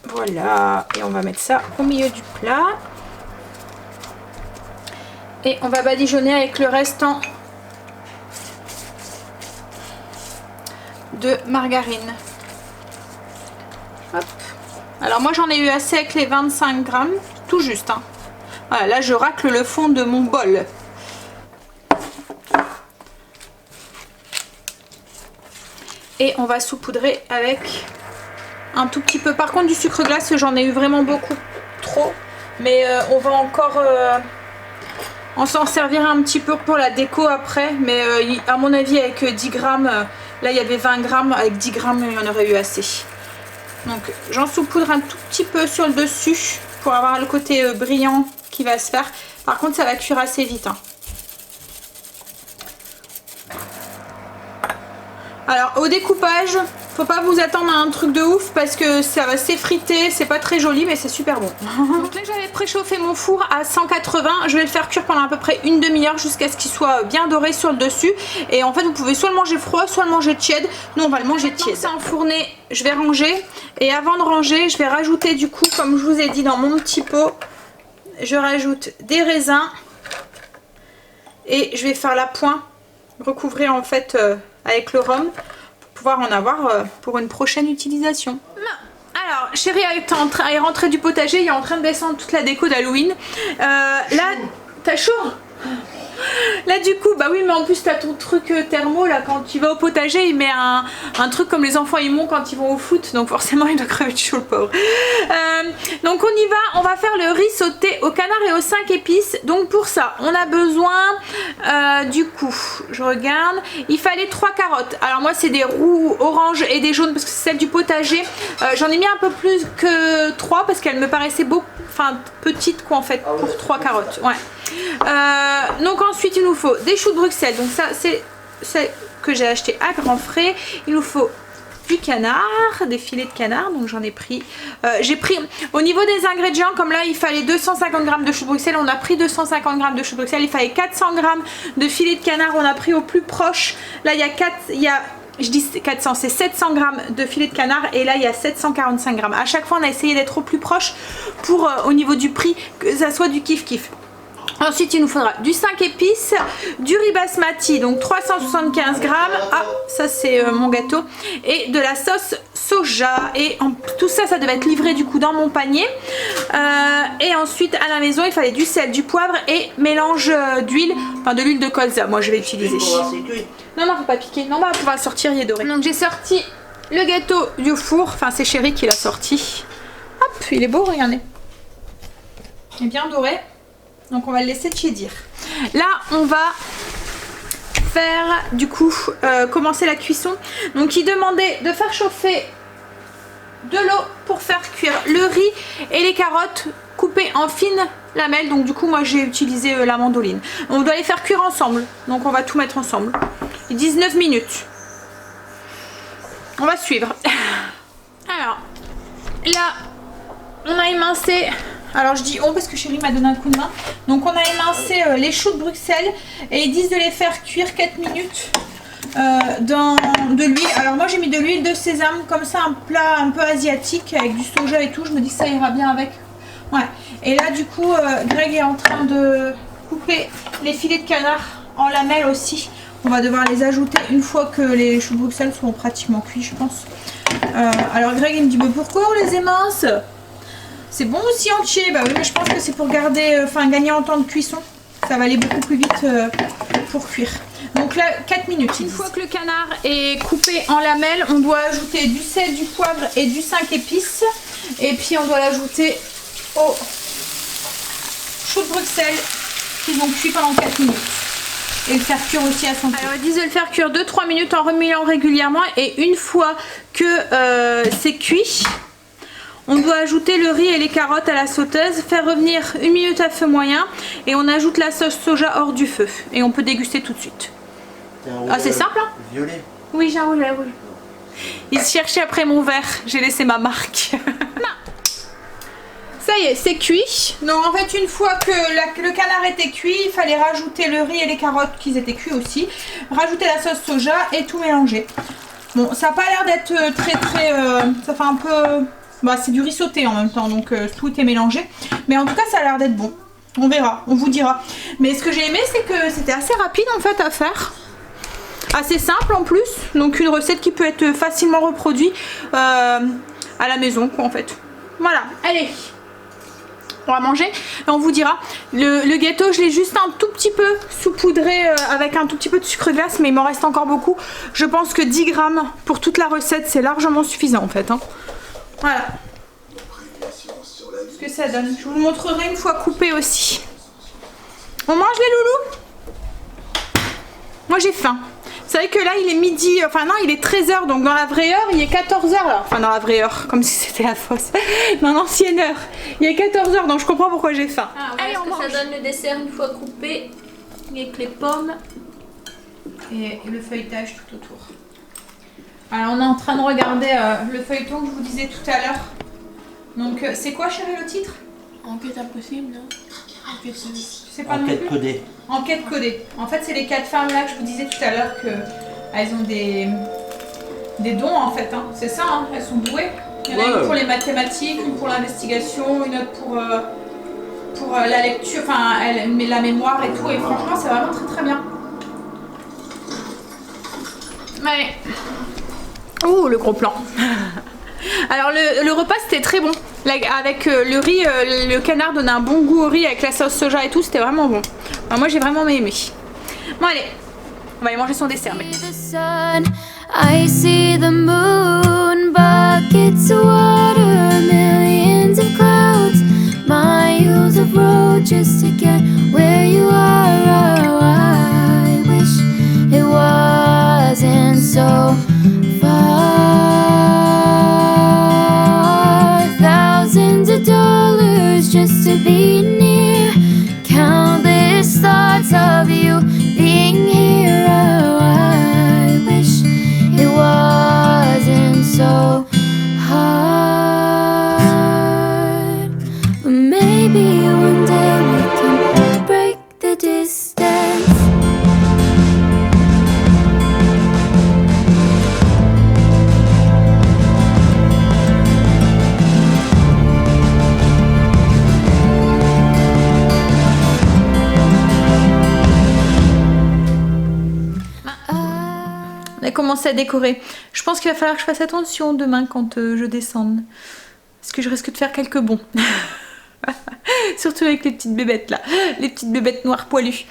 voilà, et on va mettre ça au milieu du plat et on va badigeonner avec le restant de margarine. Hop. Alors moi j'en ai eu assez avec les 25 g, tout juste hein. Voilà, là je racle le fond de mon bol. Et on va saupoudrer avec un tout petit peu. Par contre du sucre glace j'en ai eu vraiment beaucoup trop. Mais on va encore on s'en servir un petit peu pour la déco après. Mais à mon avis avec 10 g, là il y avait 20 g, avec 10 g il y en aurait eu assez. Donc j'en saupoudre un tout petit peu sur le dessus pour avoir le côté brillant qui va se faire. Par contre ça va cuire assez vite hein. Alors au découpage, faut pas vous attendre à un truc de ouf parce que ça va s'effriter, c'est pas très joli mais c'est super bon. Donc là j'avais préchauffé mon four à 180, je vais le faire cuire pendant à peu près une demi-heure jusqu'à ce qu'il soit bien doré sur le dessus. Et en fait vous pouvez soit le manger froid, soit le manger tiède. Nous on va le manger tiède. C'est enfourné, je vais ranger et avant de ranger je vais rajouter du coup comme je vous ai dit dans mon petit pot, je rajoute des raisins et je vais faire la pointe, recouvrir en fait avec le rhum pour pouvoir en avoir pour une prochaine utilisation. Alors chérie est rentrée du potager, il est en train de descendre toute la déco d'Halloween. Là t'as chaud? Là du coup bah oui mais en plus t'as ton truc thermo là quand tu vas au potager il met un truc comme les enfants ils montent quand ils vont au foot donc forcément il doit crever de chaud le pauvre. Donc on y va, on va faire le riz sauté au canard et aux 5 épices. Donc pour ça on a besoin du coup je regarde, il fallait 3 carottes. Alors moi c'est des roux orange et des jaunes parce que c'est celle du potager. J'en ai mis un peu plus que 3 parce qu'elle me paraissait beaucoup, enfin petite quoi en fait pour 3 carottes. Ouais. Donc ensuite il nous faut des choux de Bruxelles, donc ça c'est celle que j'ai acheté à grands frais. Il nous faut du canard, des filets de canard, donc j'en ai pris. J'ai pris au niveau des ingrédients, comme là il fallait 250 g de choux de Bruxelles, on a pris 250 g de choux de Bruxelles. Il fallait 400 g de filets de canard, on a pris au plus proche. Là je dis 400, c'est 700 g de filets de canard et là il y a 745 g. À chaque fois on a essayé d'être au plus proche pour au niveau du prix que ça soit du kiff kiff. Ensuite il nous faudra du 5 épices, du riz basmati donc 375 g, ah ça c'est mon gâteau, et de la sauce soja. Et tout ça ça devait être livré du coup dans mon panier. Et ensuite à la maison il fallait du sel, du poivre et mélange d'huile, enfin de l'huile de colza moi je vais utiliser. Non non faut pas piquer, non bah on va sortir, il est doré. Donc j'ai sorti le gâteau du four, enfin c'est Chérie qui l'a sorti. Hop, il est beau, regardez. Il est bien doré. Donc on va le laisser tiédir. Là, on va faire du coup commencer la cuisson. Donc il demandait de faire chauffer de l'eau pour faire cuire le riz et les carottes coupées en fines lamelles. Donc du coup moi j'ai utilisé la mandoline. On doit les faire cuire ensemble. Donc on va tout mettre ensemble. 19 minutes. On va suivre. Alors là on a émincé. Alors je dis on parce que Chérie m'a donné un coup de main. Donc on a émincé les choux de Bruxelles et ils disent de les faire cuire 4 minutes dans de l'huile. Alors moi j'ai mis de l'huile de sésame, comme ça un plat un peu asiatique avec du soja et tout. Je me dis que ça ira bien avec. Ouais. Et là du coup Greg est en train de couper les filets de canard en lamelles aussi. On va devoir les ajouter une fois que les choux de Bruxelles seront pratiquement cuits je pense. Alors Greg il me dit mais pourquoi on les émince? C'est bon aussi entier, bah oui mais je pense que c'est pour garder, gagner en temps de cuisson. Ça va aller beaucoup plus vite pour cuire. Donc là 4 minutes. Une fois que le canard est coupé en lamelles, on doit ajouter du sel, du poivre et du 5 épices. Et puis on doit l'ajouter au choux de Bruxelles qu'ils ont cuit pendant 4 minutes. Et le faire cuire aussi à son tour. Alors ils disent de le faire cuire 2-3 minutes en remuant régulièrement. Et une fois que c'est cuit, on doit ajouter le riz et les carottes à la sauteuse, faire revenir 1 minute à feu moyen et on ajoute la sauce soja hors du feu. Et on peut déguster tout de suite. Ah c'est simple hein? Violet. Oui j'ai un rouge à lèvres. Il se cherchait après mon verre, j'ai laissé ma marque. Ça y est, c'est cuit. Donc en fait une fois que le canard était cuit, il fallait rajouter le riz et les carottes qui étaient cuits aussi. Rajouter la sauce soja et tout mélanger. Bon ça n'a pas l'air d'être très ça fait un peu... Bah c'est du riz sauté en même temps donc tout est mélangé. Mais en tout cas ça a l'air d'être bon. On verra, on vous dira. Mais ce que j'ai aimé c'est que c'était assez rapide en fait à faire. Assez simple en plus. Donc une recette qui peut être facilement reproduite à la maison quoi en fait. Voilà, allez. On va manger et on vous dira. Le gâteau je l'ai juste un tout petit peu saupoudré avec un tout petit peu de sucre glace mais il m'en reste encore beaucoup. Je pense que 10 grammes pour toute la recette c'est largement suffisant en fait hein. Voilà ce que ça donne. Je vous le montrerai une fois coupé aussi. On mange les loulous? Moi j'ai faim. Vous savez que là il est midi, enfin non il est 13 h donc dans la vraie heure il est 14 h là. Enfin dans la vraie heure, comme si c'était la fausse. Dans l'ancienne heure. Il est 14 h donc je comprends pourquoi j'ai faim. Ah, allez on mange. Ça donne le dessert une fois coupé. Avec les pommes. Et le feuilletage tout autour. Alors on est en train de regarder le feuilleton que je vous disais tout à l'heure. Donc c'est quoi Chérie le titre? Enquête impossible non? Enquête, tu sais pas Enquête codée. Enquête codée. En fait c'est les 4 femmes là que je vous disais tout à l'heure que elles ont des dons en fait. Hein. C'est ça, hein. Elles sont douées. Il y en a une pour les mathématiques, une pour l'investigation, une autre pour la lecture, enfin la mémoire et tout. Et franchement c'est vraiment très bien. Allez. Ouh, le gros plan. Alors le repas c'était très bon. Avec le riz, le canard donnait un bon goût au riz avec la sauce soja et tout, c'était vraiment bon. Alors, moi j'ai vraiment aimé. Bon allez, on va aller manger son dessert. Mais... I see the moon, buckets of water, millions of clouds, miles of road just to get where you are. Oh, I wish it wasn't so thousands of dollars just to be near, countless thoughts of you being here. Oh, I wish it wasn't so hard, but maybe one day we can break the distance. Commencer à décorer. Je pense qu'il va falloir que je fasse attention demain quand je descende. Parce que je risque de faire quelques bonds. Surtout avec les petites bébêtes là. Les petites bébêtes noires poilues.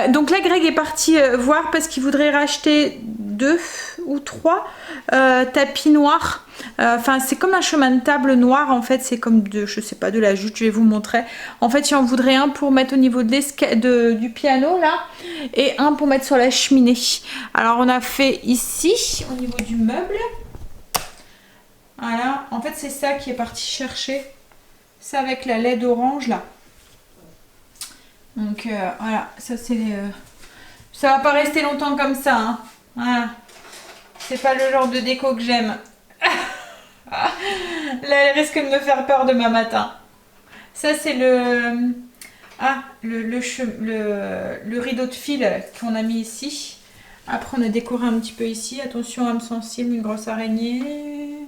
Donc là Greg est parti voir parce qu'il voudrait racheter 2 ou 3 tapis noirs. Enfin, c'est comme un chemin de table noir en fait. C'est comme de, je sais pas, de la jute. Je vais vous montrer. En fait, j'en voudrais un pour mettre au niveau du piano là, et un pour mettre sur la cheminée. Alors, on a fait ici au niveau du meuble. Voilà. En fait, c'est ça qui est parti chercher. Ça avec la LED orange là. Donc voilà, ça c'est ça va pas rester longtemps comme ça, hein. Voilà. C'est pas le genre de déco que j'aime. Là, elle risque de me faire peur demain matin. Ça c'est le rideau de fil qu'on a mis ici. Après on a décoré un petit peu ici. Attention, âme sensible, une grosse araignée.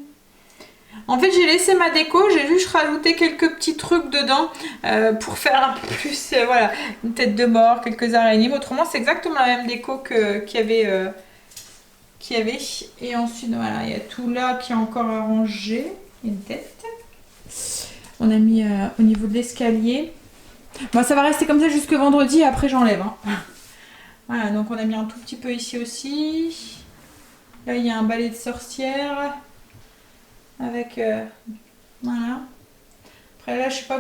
En fait, j'ai laissé ma déco, j'ai juste rajouté quelques petits trucs dedans pour faire un peu plus, voilà, une tête de mort, quelques araignées. Mais autrement, c'est exactement la même déco qu'il y avait. Et ensuite, voilà, il y a tout là qui est encore arrangé, une tête. On a mis au niveau de l'escalier. Bon, ça va rester comme ça jusque vendredi, et après j'enlève. Hein. Voilà, donc on a mis un tout petit peu ici aussi. Là, il y a un balai de sorcière. Avec voilà. Après là, je sais pas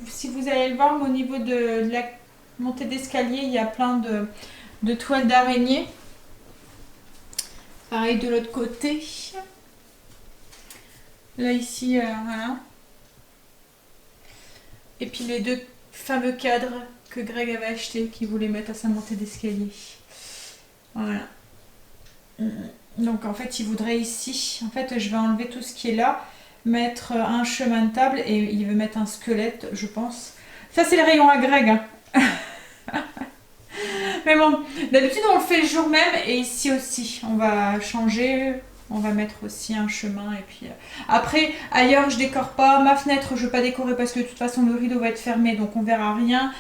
si vous allez le voir, mais au niveau de la montée d'escalier, il y a plein de toiles d'araignée. Pareil de l'autre côté. Là ici, voilà. Et puis les deux fameux cadres que Greg avait acheté, qu'il voulait mettre à sa montée d'escalier. Voilà. Donc en fait il voudrait ici, en fait je vais enlever tout ce qui est là, mettre un chemin de table et il veut mettre un squelette je pense. Ça c'est le rayon à Greg. Hein. Mais bon, d'habitude on le fait le jour même et ici aussi on va changer. On va mettre aussi un chemin et puis après ailleurs je décore pas, ma fenêtre je vais pas décorer parce que de toute façon le rideau va être fermé donc on verra rien.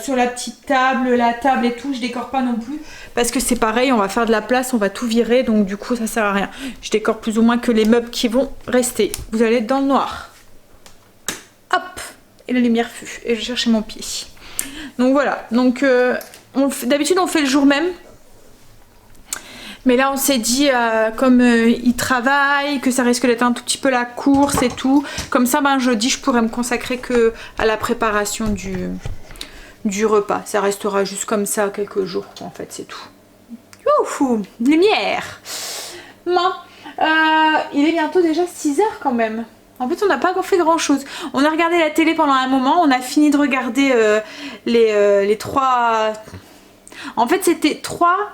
Sur la petite table, la table et tout je décore pas non plus parce que c'est pareil, on va faire de la place, on va tout virer donc du coup ça sert à rien. Je décore plus ou moins que les meubles qui vont rester. Vous allez être dans le noir. Hop, et la lumière fut et je cherchais mon pied. Donc voilà, donc d'habitude on fait le jour même. Mais là on s'est dit comme il travaille, que ça risque d'être un tout petit peu la course et tout. Comme ça ben jeudi je pourrais me consacrer que à la préparation du repas. Ça restera juste comme ça quelques jours en fait, c'est tout. Ouh, lumière. Bon, il est bientôt déjà 6 h quand même. En fait on n'a pas fait grand chose. On a regardé la télé pendant un moment, on a fini de regarder les 3... En fait c'était 3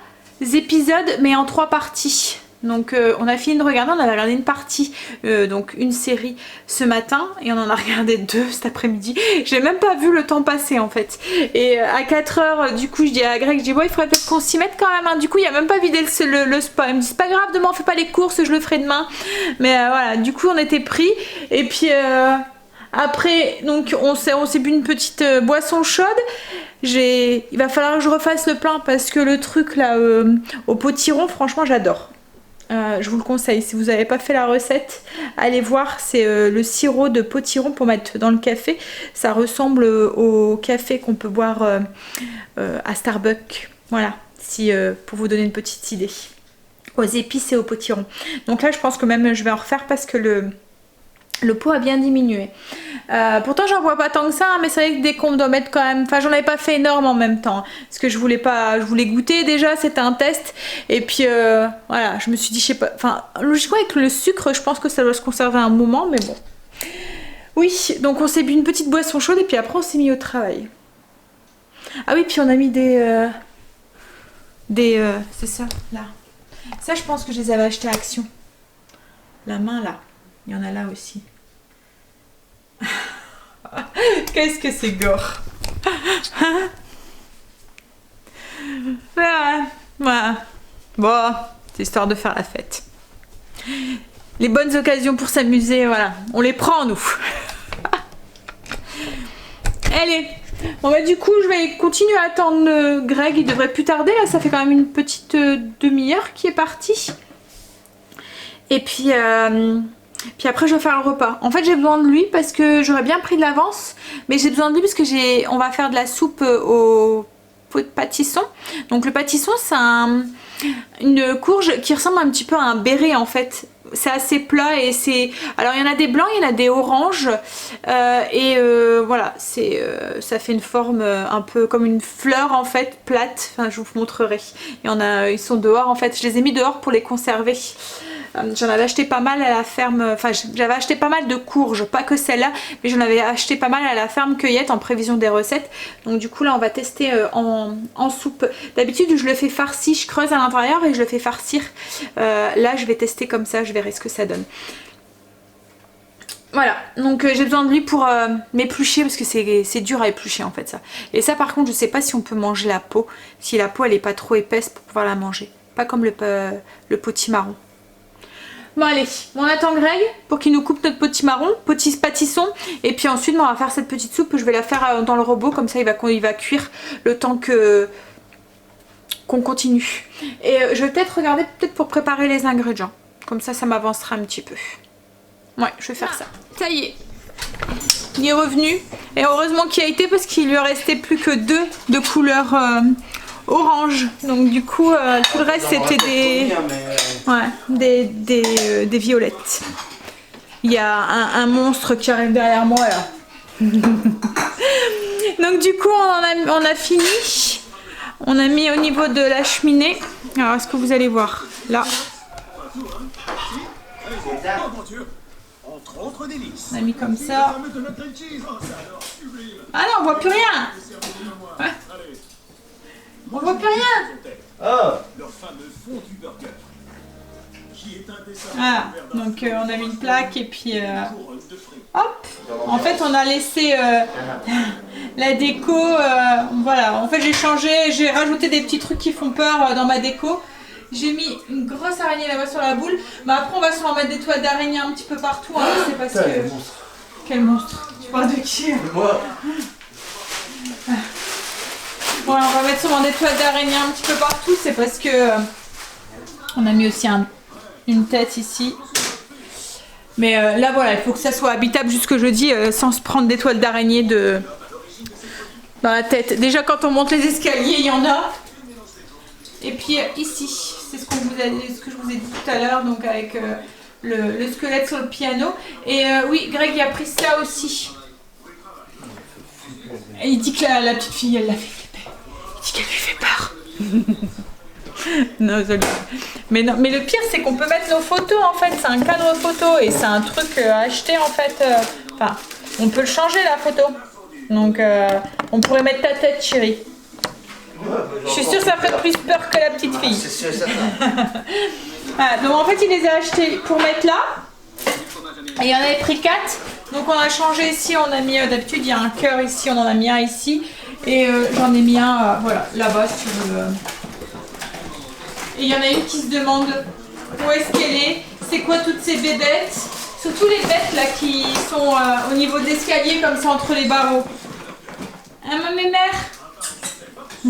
épisodes mais en 3 parties. Donc on a fini de regarder, on avait regardé une partie, donc une série ce matin et on en a regardé 2 cet après-midi. J'ai même pas vu le temps passer en fait. Et à 4 h du coup je dis à Greg, je dis bon il faudrait peut-être qu'on s'y mette quand même. Hein. Du coup il a même pas vidé le spa. Il me dit c'est pas grave, demain on fait pas les courses, je le ferai demain. Mais voilà, du coup on était pris et puis après donc on s'est bu une petite boisson chaude. Il va falloir que je refasse le plein parce que le truc là au potiron franchement j'adore. Je vous le conseille, si vous n'avez pas fait la recette, allez voir, c'est le sirop de potiron pour mettre dans le café. Ça ressemble au café qu'on peut boire à Starbucks. Voilà, pour vous donner une petite idée. Aux épices et au potiron. Donc là je pense que même je vais en refaire parce que le pot a bien diminué. Pourtant j'en bois pas tant que ça, hein, mais c'est vrai que dès qu'on doit mettre quand même... Enfin j'en avais pas fait énorme en même temps. Parce que je voulais goûter déjà, c'était un test. Et puis voilà, je me suis dit, je sais pas... Enfin logiquement avec le sucre, je pense que ça doit se conserver un moment, mais bon. Oui, donc on s'est bu une petite boisson chaude et puis après on s'est mis au travail. Ah oui, puis on a mis des c'est ça, là. Ça je pense que je les avais achetés à Action. La main là. Il y en a là aussi. Qu'est-ce que c'est gore. Voilà. Bon, c'est histoire de faire la fête. Les bonnes occasions pour s'amuser, voilà. On les prend, nous. Allez. Bon bah du coup, je vais continuer à attendre Greg. Il devrait plus tarder, là. Ça fait quand même une petite demi-heure qu'il est parti. Et puis... Puis après je vais faire le repas. En fait j'ai besoin de lui parce que j'aurais bien pris de l'avance. Mais j'ai besoin de lui parce que on va faire de la soupe aux pâtisson. Donc le pâtisson c'est une courge qui ressemble un petit peu à un béret en fait. C'est assez plat et c'est... Alors il y en a des blancs, il y en a des oranges voilà, ça fait une forme un peu comme une fleur en fait, plate. Enfin je vous montrerai. Ils sont dehors en fait, je les ai mis dehors pour les conserver. J'en avais acheté pas mal à la ferme, enfin j'avais acheté pas mal de courges, pas que celle-là, mais j'en avais acheté pas mal à la ferme cueillette en prévision des recettes. Donc du coup là on va tester en soupe. D'habitude je le fais farci, je creuse à l'intérieur et je le fais farcir. Là je vais tester comme ça, je verrai ce que ça donne. Voilà, donc j'ai besoin de lui pour m'éplucher parce que c'est dur à éplucher en fait ça. Et ça par contre je sais pas si on peut manger la peau, si la peau elle est pas trop épaisse pour pouvoir la manger. Pas comme le potimarron. Bon allez, on attend Greg pour qu'il nous coupe notre potimarron, pâtisson. Et puis ensuite on va faire cette petite soupe, je vais la faire dans le robot, comme ça il va cuire le temps qu'on continue. Et je vais peut-être regarder pour préparer les ingrédients. Comme ça m'avancera un petit peu. Ouais, je vais faire ça. Ça y est, il est revenu. Et heureusement qu'il a été parce qu'il lui restait plus que 2 de couleur orange. Donc du coup, tout le reste c'était des violettes. Il y a un monstre qui arrive derrière moi là. Donc du coup, on a fini. On a mis au niveau de la cheminée. Alors est-ce que vous allez voir là? On a mis comme ça. Ah non, on voit plus rien. Ouais. On voit plus rien. Ah. Voilà, donc on a mis une plaque et puis hop. En fait on a laissé la déco, voilà. En fait j'ai rajouté des petits trucs qui font peur dans ma déco. J'ai mis une grosse araignée là-bas sur la boule. Mais après on va se remettre des toiles d'araignée un petit peu partout. Hein. C'est parce que... Quel monstre? Tu parles de qui? Moi. Voilà, on va mettre sûrement des toiles d'araignée un petit peu partout. C'est parce que on a mis aussi une tête ici. Mais là voilà, il faut que ça soit habitable jusque jeudi sans se prendre des toiles d'araignée dans la tête. Déjà quand on monte les escaliers, il y en a. Et puis ici, c'est ce que je vous ai dit tout à l'heure, donc avec le squelette sur le piano. Et oui, Greg il a pris ça aussi. Et il dit que la petite fille, elle l'a fait flipper. Il dit qu'elle lui fait peur. Non, mais non, mais le pire c'est qu'on peut mettre nos photos en fait. C'est un cadre photo et c'est un truc à acheter en fait. Enfin, on peut le changer la photo. Donc on pourrait mettre ta tête, chérie. Je suis sûre que ça ferait plus peur que la petite fille. C'est sûr, ça. Voilà, donc en fait il les a achetés pour mettre là. Et il y en avait pris 4. Donc on a changé ici, on a mis d'habitude il y a un cœur ici, on en a mis un ici. Et j'en ai mis un voilà, là-bas sur le... Et il y en a une qui se demande où est-ce qu'elle est, c'est quoi toutes ces bébêtes. Surtout les bêtes là qui sont au niveau de l'escalier comme ça entre les barreaux. Hein ma mère? Tout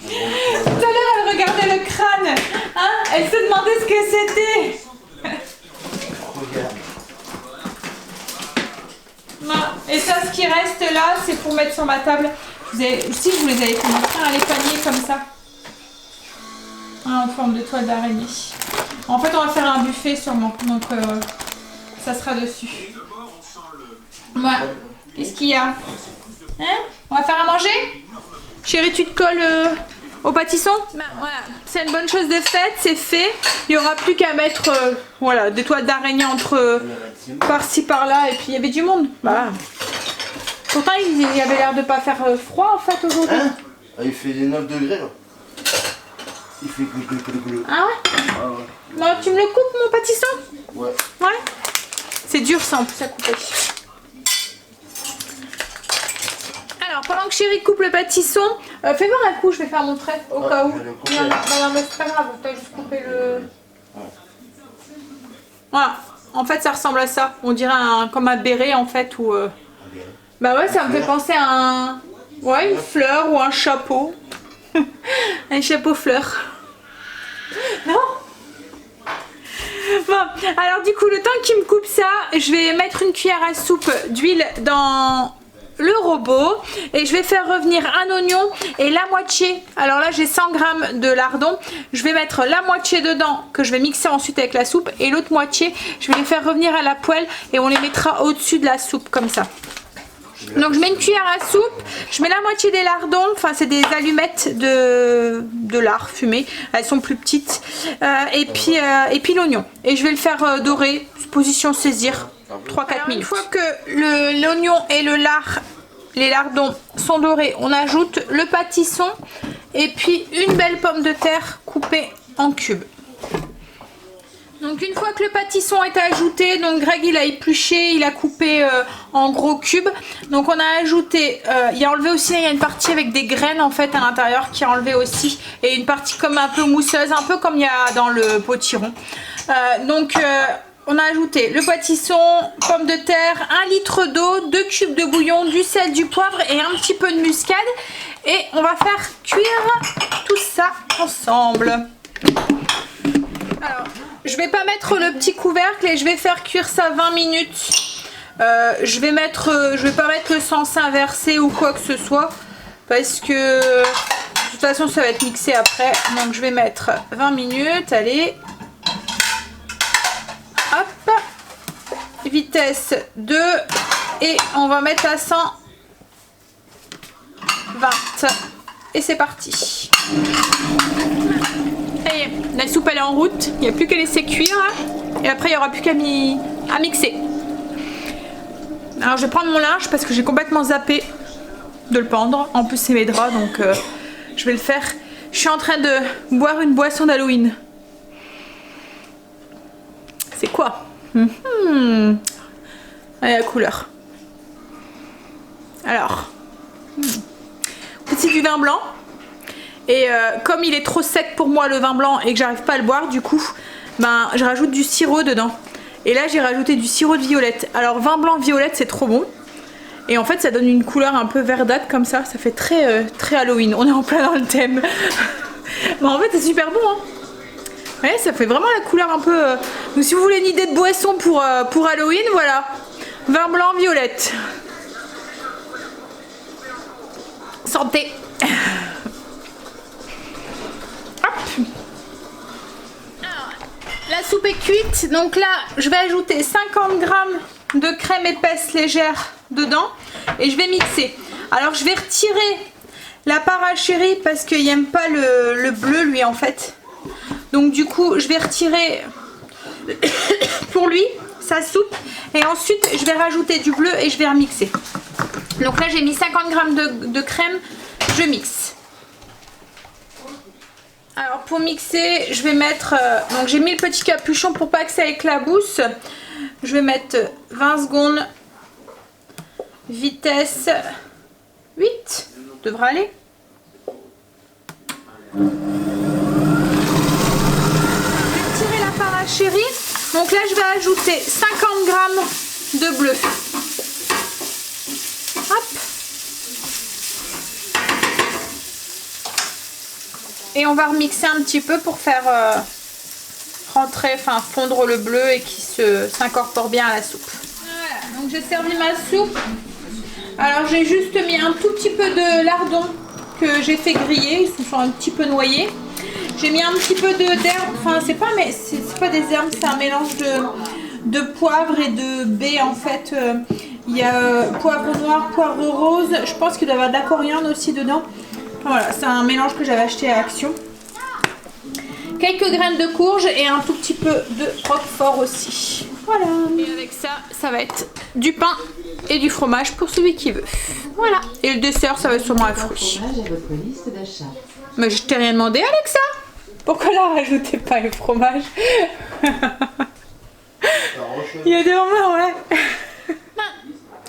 à l'heure elle regardait le crâne, hein, elle se demandait ce que c'était. Et ça, ce qui reste là, c'est pour mettre sur ma table. Si je vous les avais fait montrer, les paniers comme ça, en forme de toile d'araignée. En fait, on va faire un buffet sûrement, donc ça sera dessus. Voilà. Qu'est-ce qu'il y a? Hein? On va faire à manger? Chérie, tu te colles au pâtisson? Voilà, c'est une bonne chose de faite, c'est fait. Il n'y aura plus qu'à mettre voilà, des toiles d'araignée entre par-ci par-là et puis il y avait du monde. Bah. Pourtant il avait l'air de pas faire froid en fait aujourd'hui. Hein? Ah, il fait des 9 degrés là. Il fait glou. Ah ouais? Ah ouais. Bon, tu me le coupes mon pâtisson? Ouais. Ouais. C'est dur ça en plus à couper. Alors pendant que chérie coupe le pâtisson, fais voir un coup, je vais faire mon trait au cas où. Non mais c'est pas grave, on peut juste couper le... Ouais. Voilà, en fait ça ressemble à ça. On dirait comme un béret en fait ou... Bah ouais, ça me fait penser à une fleur ou un chapeau. Un chapeau fleur. Non? Bon, alors du coup, le temps qu'il me coupe ça, je vais mettre une cuillère à soupe d'huile dans le robot et je vais faire revenir un oignon et la moitié. Alors là j'ai 100 g de lardons, je vais mettre la moitié dedans que je vais mixer ensuite avec la soupe et l'autre moitié je vais les faire revenir à la poêle et on les mettra au-dessus de la soupe comme ça. Donc je mets une cuillère à soupe, je mets la moitié des lardons, enfin c'est des allumettes de lard fumé, elles sont plus petites, et puis l'oignon. Et je vais le faire dorer, position saisir, 3-4 minutes. Une fois que l'oignon et les lardons sont dorés, on ajoute le pâtisson et puis une belle pomme de terre coupée en cubes. Donc une fois que le pâtisson est ajouté, donc Greg il a épluché, il a coupé en gros cubes. Donc on a ajouté, il a enlevé aussi, il y a une partie avec des graines en fait à l'intérieur qui a enlevé aussi. Et une partie comme un peu mousseuse, un peu comme il y a dans le potiron. On a ajouté le pâtisson, pommes de terre, 1 litre d'eau, 2 cubes de bouillon, du sel, du poivre et un petit peu de muscade. Et on va faire cuire tout ça ensemble. Alors, je vais pas mettre le petit couvercle et je vais faire cuire ça 20 minutes. Je vais pas mettre le sens inversé ou quoi que ce soit parce que de toute façon ça va être mixé après. Donc je vais mettre 20 minutes, allez. Hop. Vitesse 2 et on va mettre à 120. Et c'est parti. Et la soupe elle est en route, il n'y a plus qu'à laisser cuire et après il n'y aura plus qu'à mixer. Alors je vais prendre mon linge parce que j'ai complètement zappé de le pendre, en plus c'est mes draps donc je vais le faire. Je suis en train de boire une boisson d'Halloween. C'est quoi? Allez, la couleur. Alors, c'est du vin blanc. Et comme il est trop sec pour moi le vin blanc et que j'arrive pas à le boire, du coup, ben, je rajoute du sirop dedans. Et là j'ai rajouté du sirop de violette. Alors vin blanc violette c'est trop bon. Et en fait ça donne une couleur un peu verdâtre comme ça. Ça fait très Halloween. On est en plein dans le thème. Mais en fait c'est super bon hein. Ouais, ça fait vraiment la couleur un peu... Donc si vous voulez une idée de boisson pour Halloween, voilà. Vin blanc violette. Santé. La soupe est cuite, donc là je vais ajouter 50 g de crème épaisse légère dedans et je vais mixer. Alors je vais retirer la part à chéri parce qu'il n'aime pas le bleu lui en fait. Donc du coup je vais retirer pour lui sa soupe et ensuite je vais rajouter du bleu et je vais remixer. Donc là j'ai mis 50 g de crème, je mixe. Alors pour mixer, je vais mettre, donc j'ai mis le petit capuchon pour pas que ça éclabousse. Je vais mettre 20 secondes, vitesse 8, devrait aller. Je vais tirer la part à chéri, donc là je vais ajouter 50 g de bleu. Hop. Et on va remixer un petit peu pour faire fondre le bleu et qu'il s'incorpore bien à la soupe. Voilà, donc j'ai servi ma soupe. Alors j'ai juste mis un tout petit peu de lardons que j'ai fait griller, ils sont un petit peu noyés. J'ai mis un petit peu d'herbes, enfin c'est pas des herbes, c'est un mélange de poivre et de baies en fait. Il y a poivre noir, poivre rose, je pense qu'il doit y avoir de la coriandre aussi dedans. Voilà, c'est un mélange que j'avais acheté à Action. Quelques graines de courge et un tout petit peu de roquefort aussi. Voilà. Et avec ça, ça va être du pain et du fromage pour celui qui veut. Voilà. Et le dessert, ça va être sûrement un fruit. Mais je t'ai rien demandé, Alexa. Pourquoi là, rajoutez pas le fromage? Il y a des moments, ouais.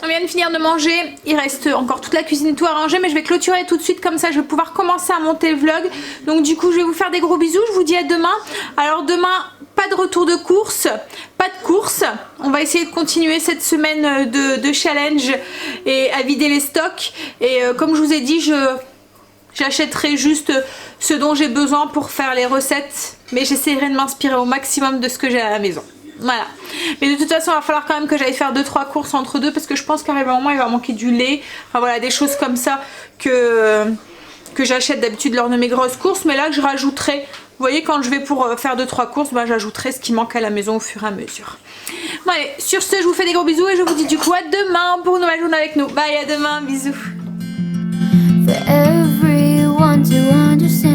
On vient de finir de manger, il reste encore toute la cuisine et tout à ranger, mais je vais clôturer tout de suite comme ça je vais pouvoir commencer à monter le vlog. Donc du coup je vais vous faire des gros bisous, je vous dis à demain. Alors demain, pas de retour de course, pas de course. On va essayer de continuer cette semaine de challenge et à vider les stocks. Et comme je vous ai dit, j'achèterai juste ce dont j'ai besoin pour faire les recettes, mais j'essaierai de m'inspirer au maximum de ce que j'ai à la maison. Voilà. Mais de toute façon, il va falloir quand même que j'aille faire 2-3 courses entre deux parce que je pense qu'arrive un moment, il va manquer du lait. Enfin voilà, des choses comme ça que j'achète d'habitude lors de mes grosses courses. Mais là, je rajouterai. Vous voyez, quand je vais pour faire 2-3 courses, bah, j'ajouterai ce qui manque à la maison au fur et à mesure. Bon, allez, sur ce, je vous fais des gros bisous et je vous dis du coup à demain pour une nouvelle journée avec nous. Bye, à demain, bisous. For everyone to understand.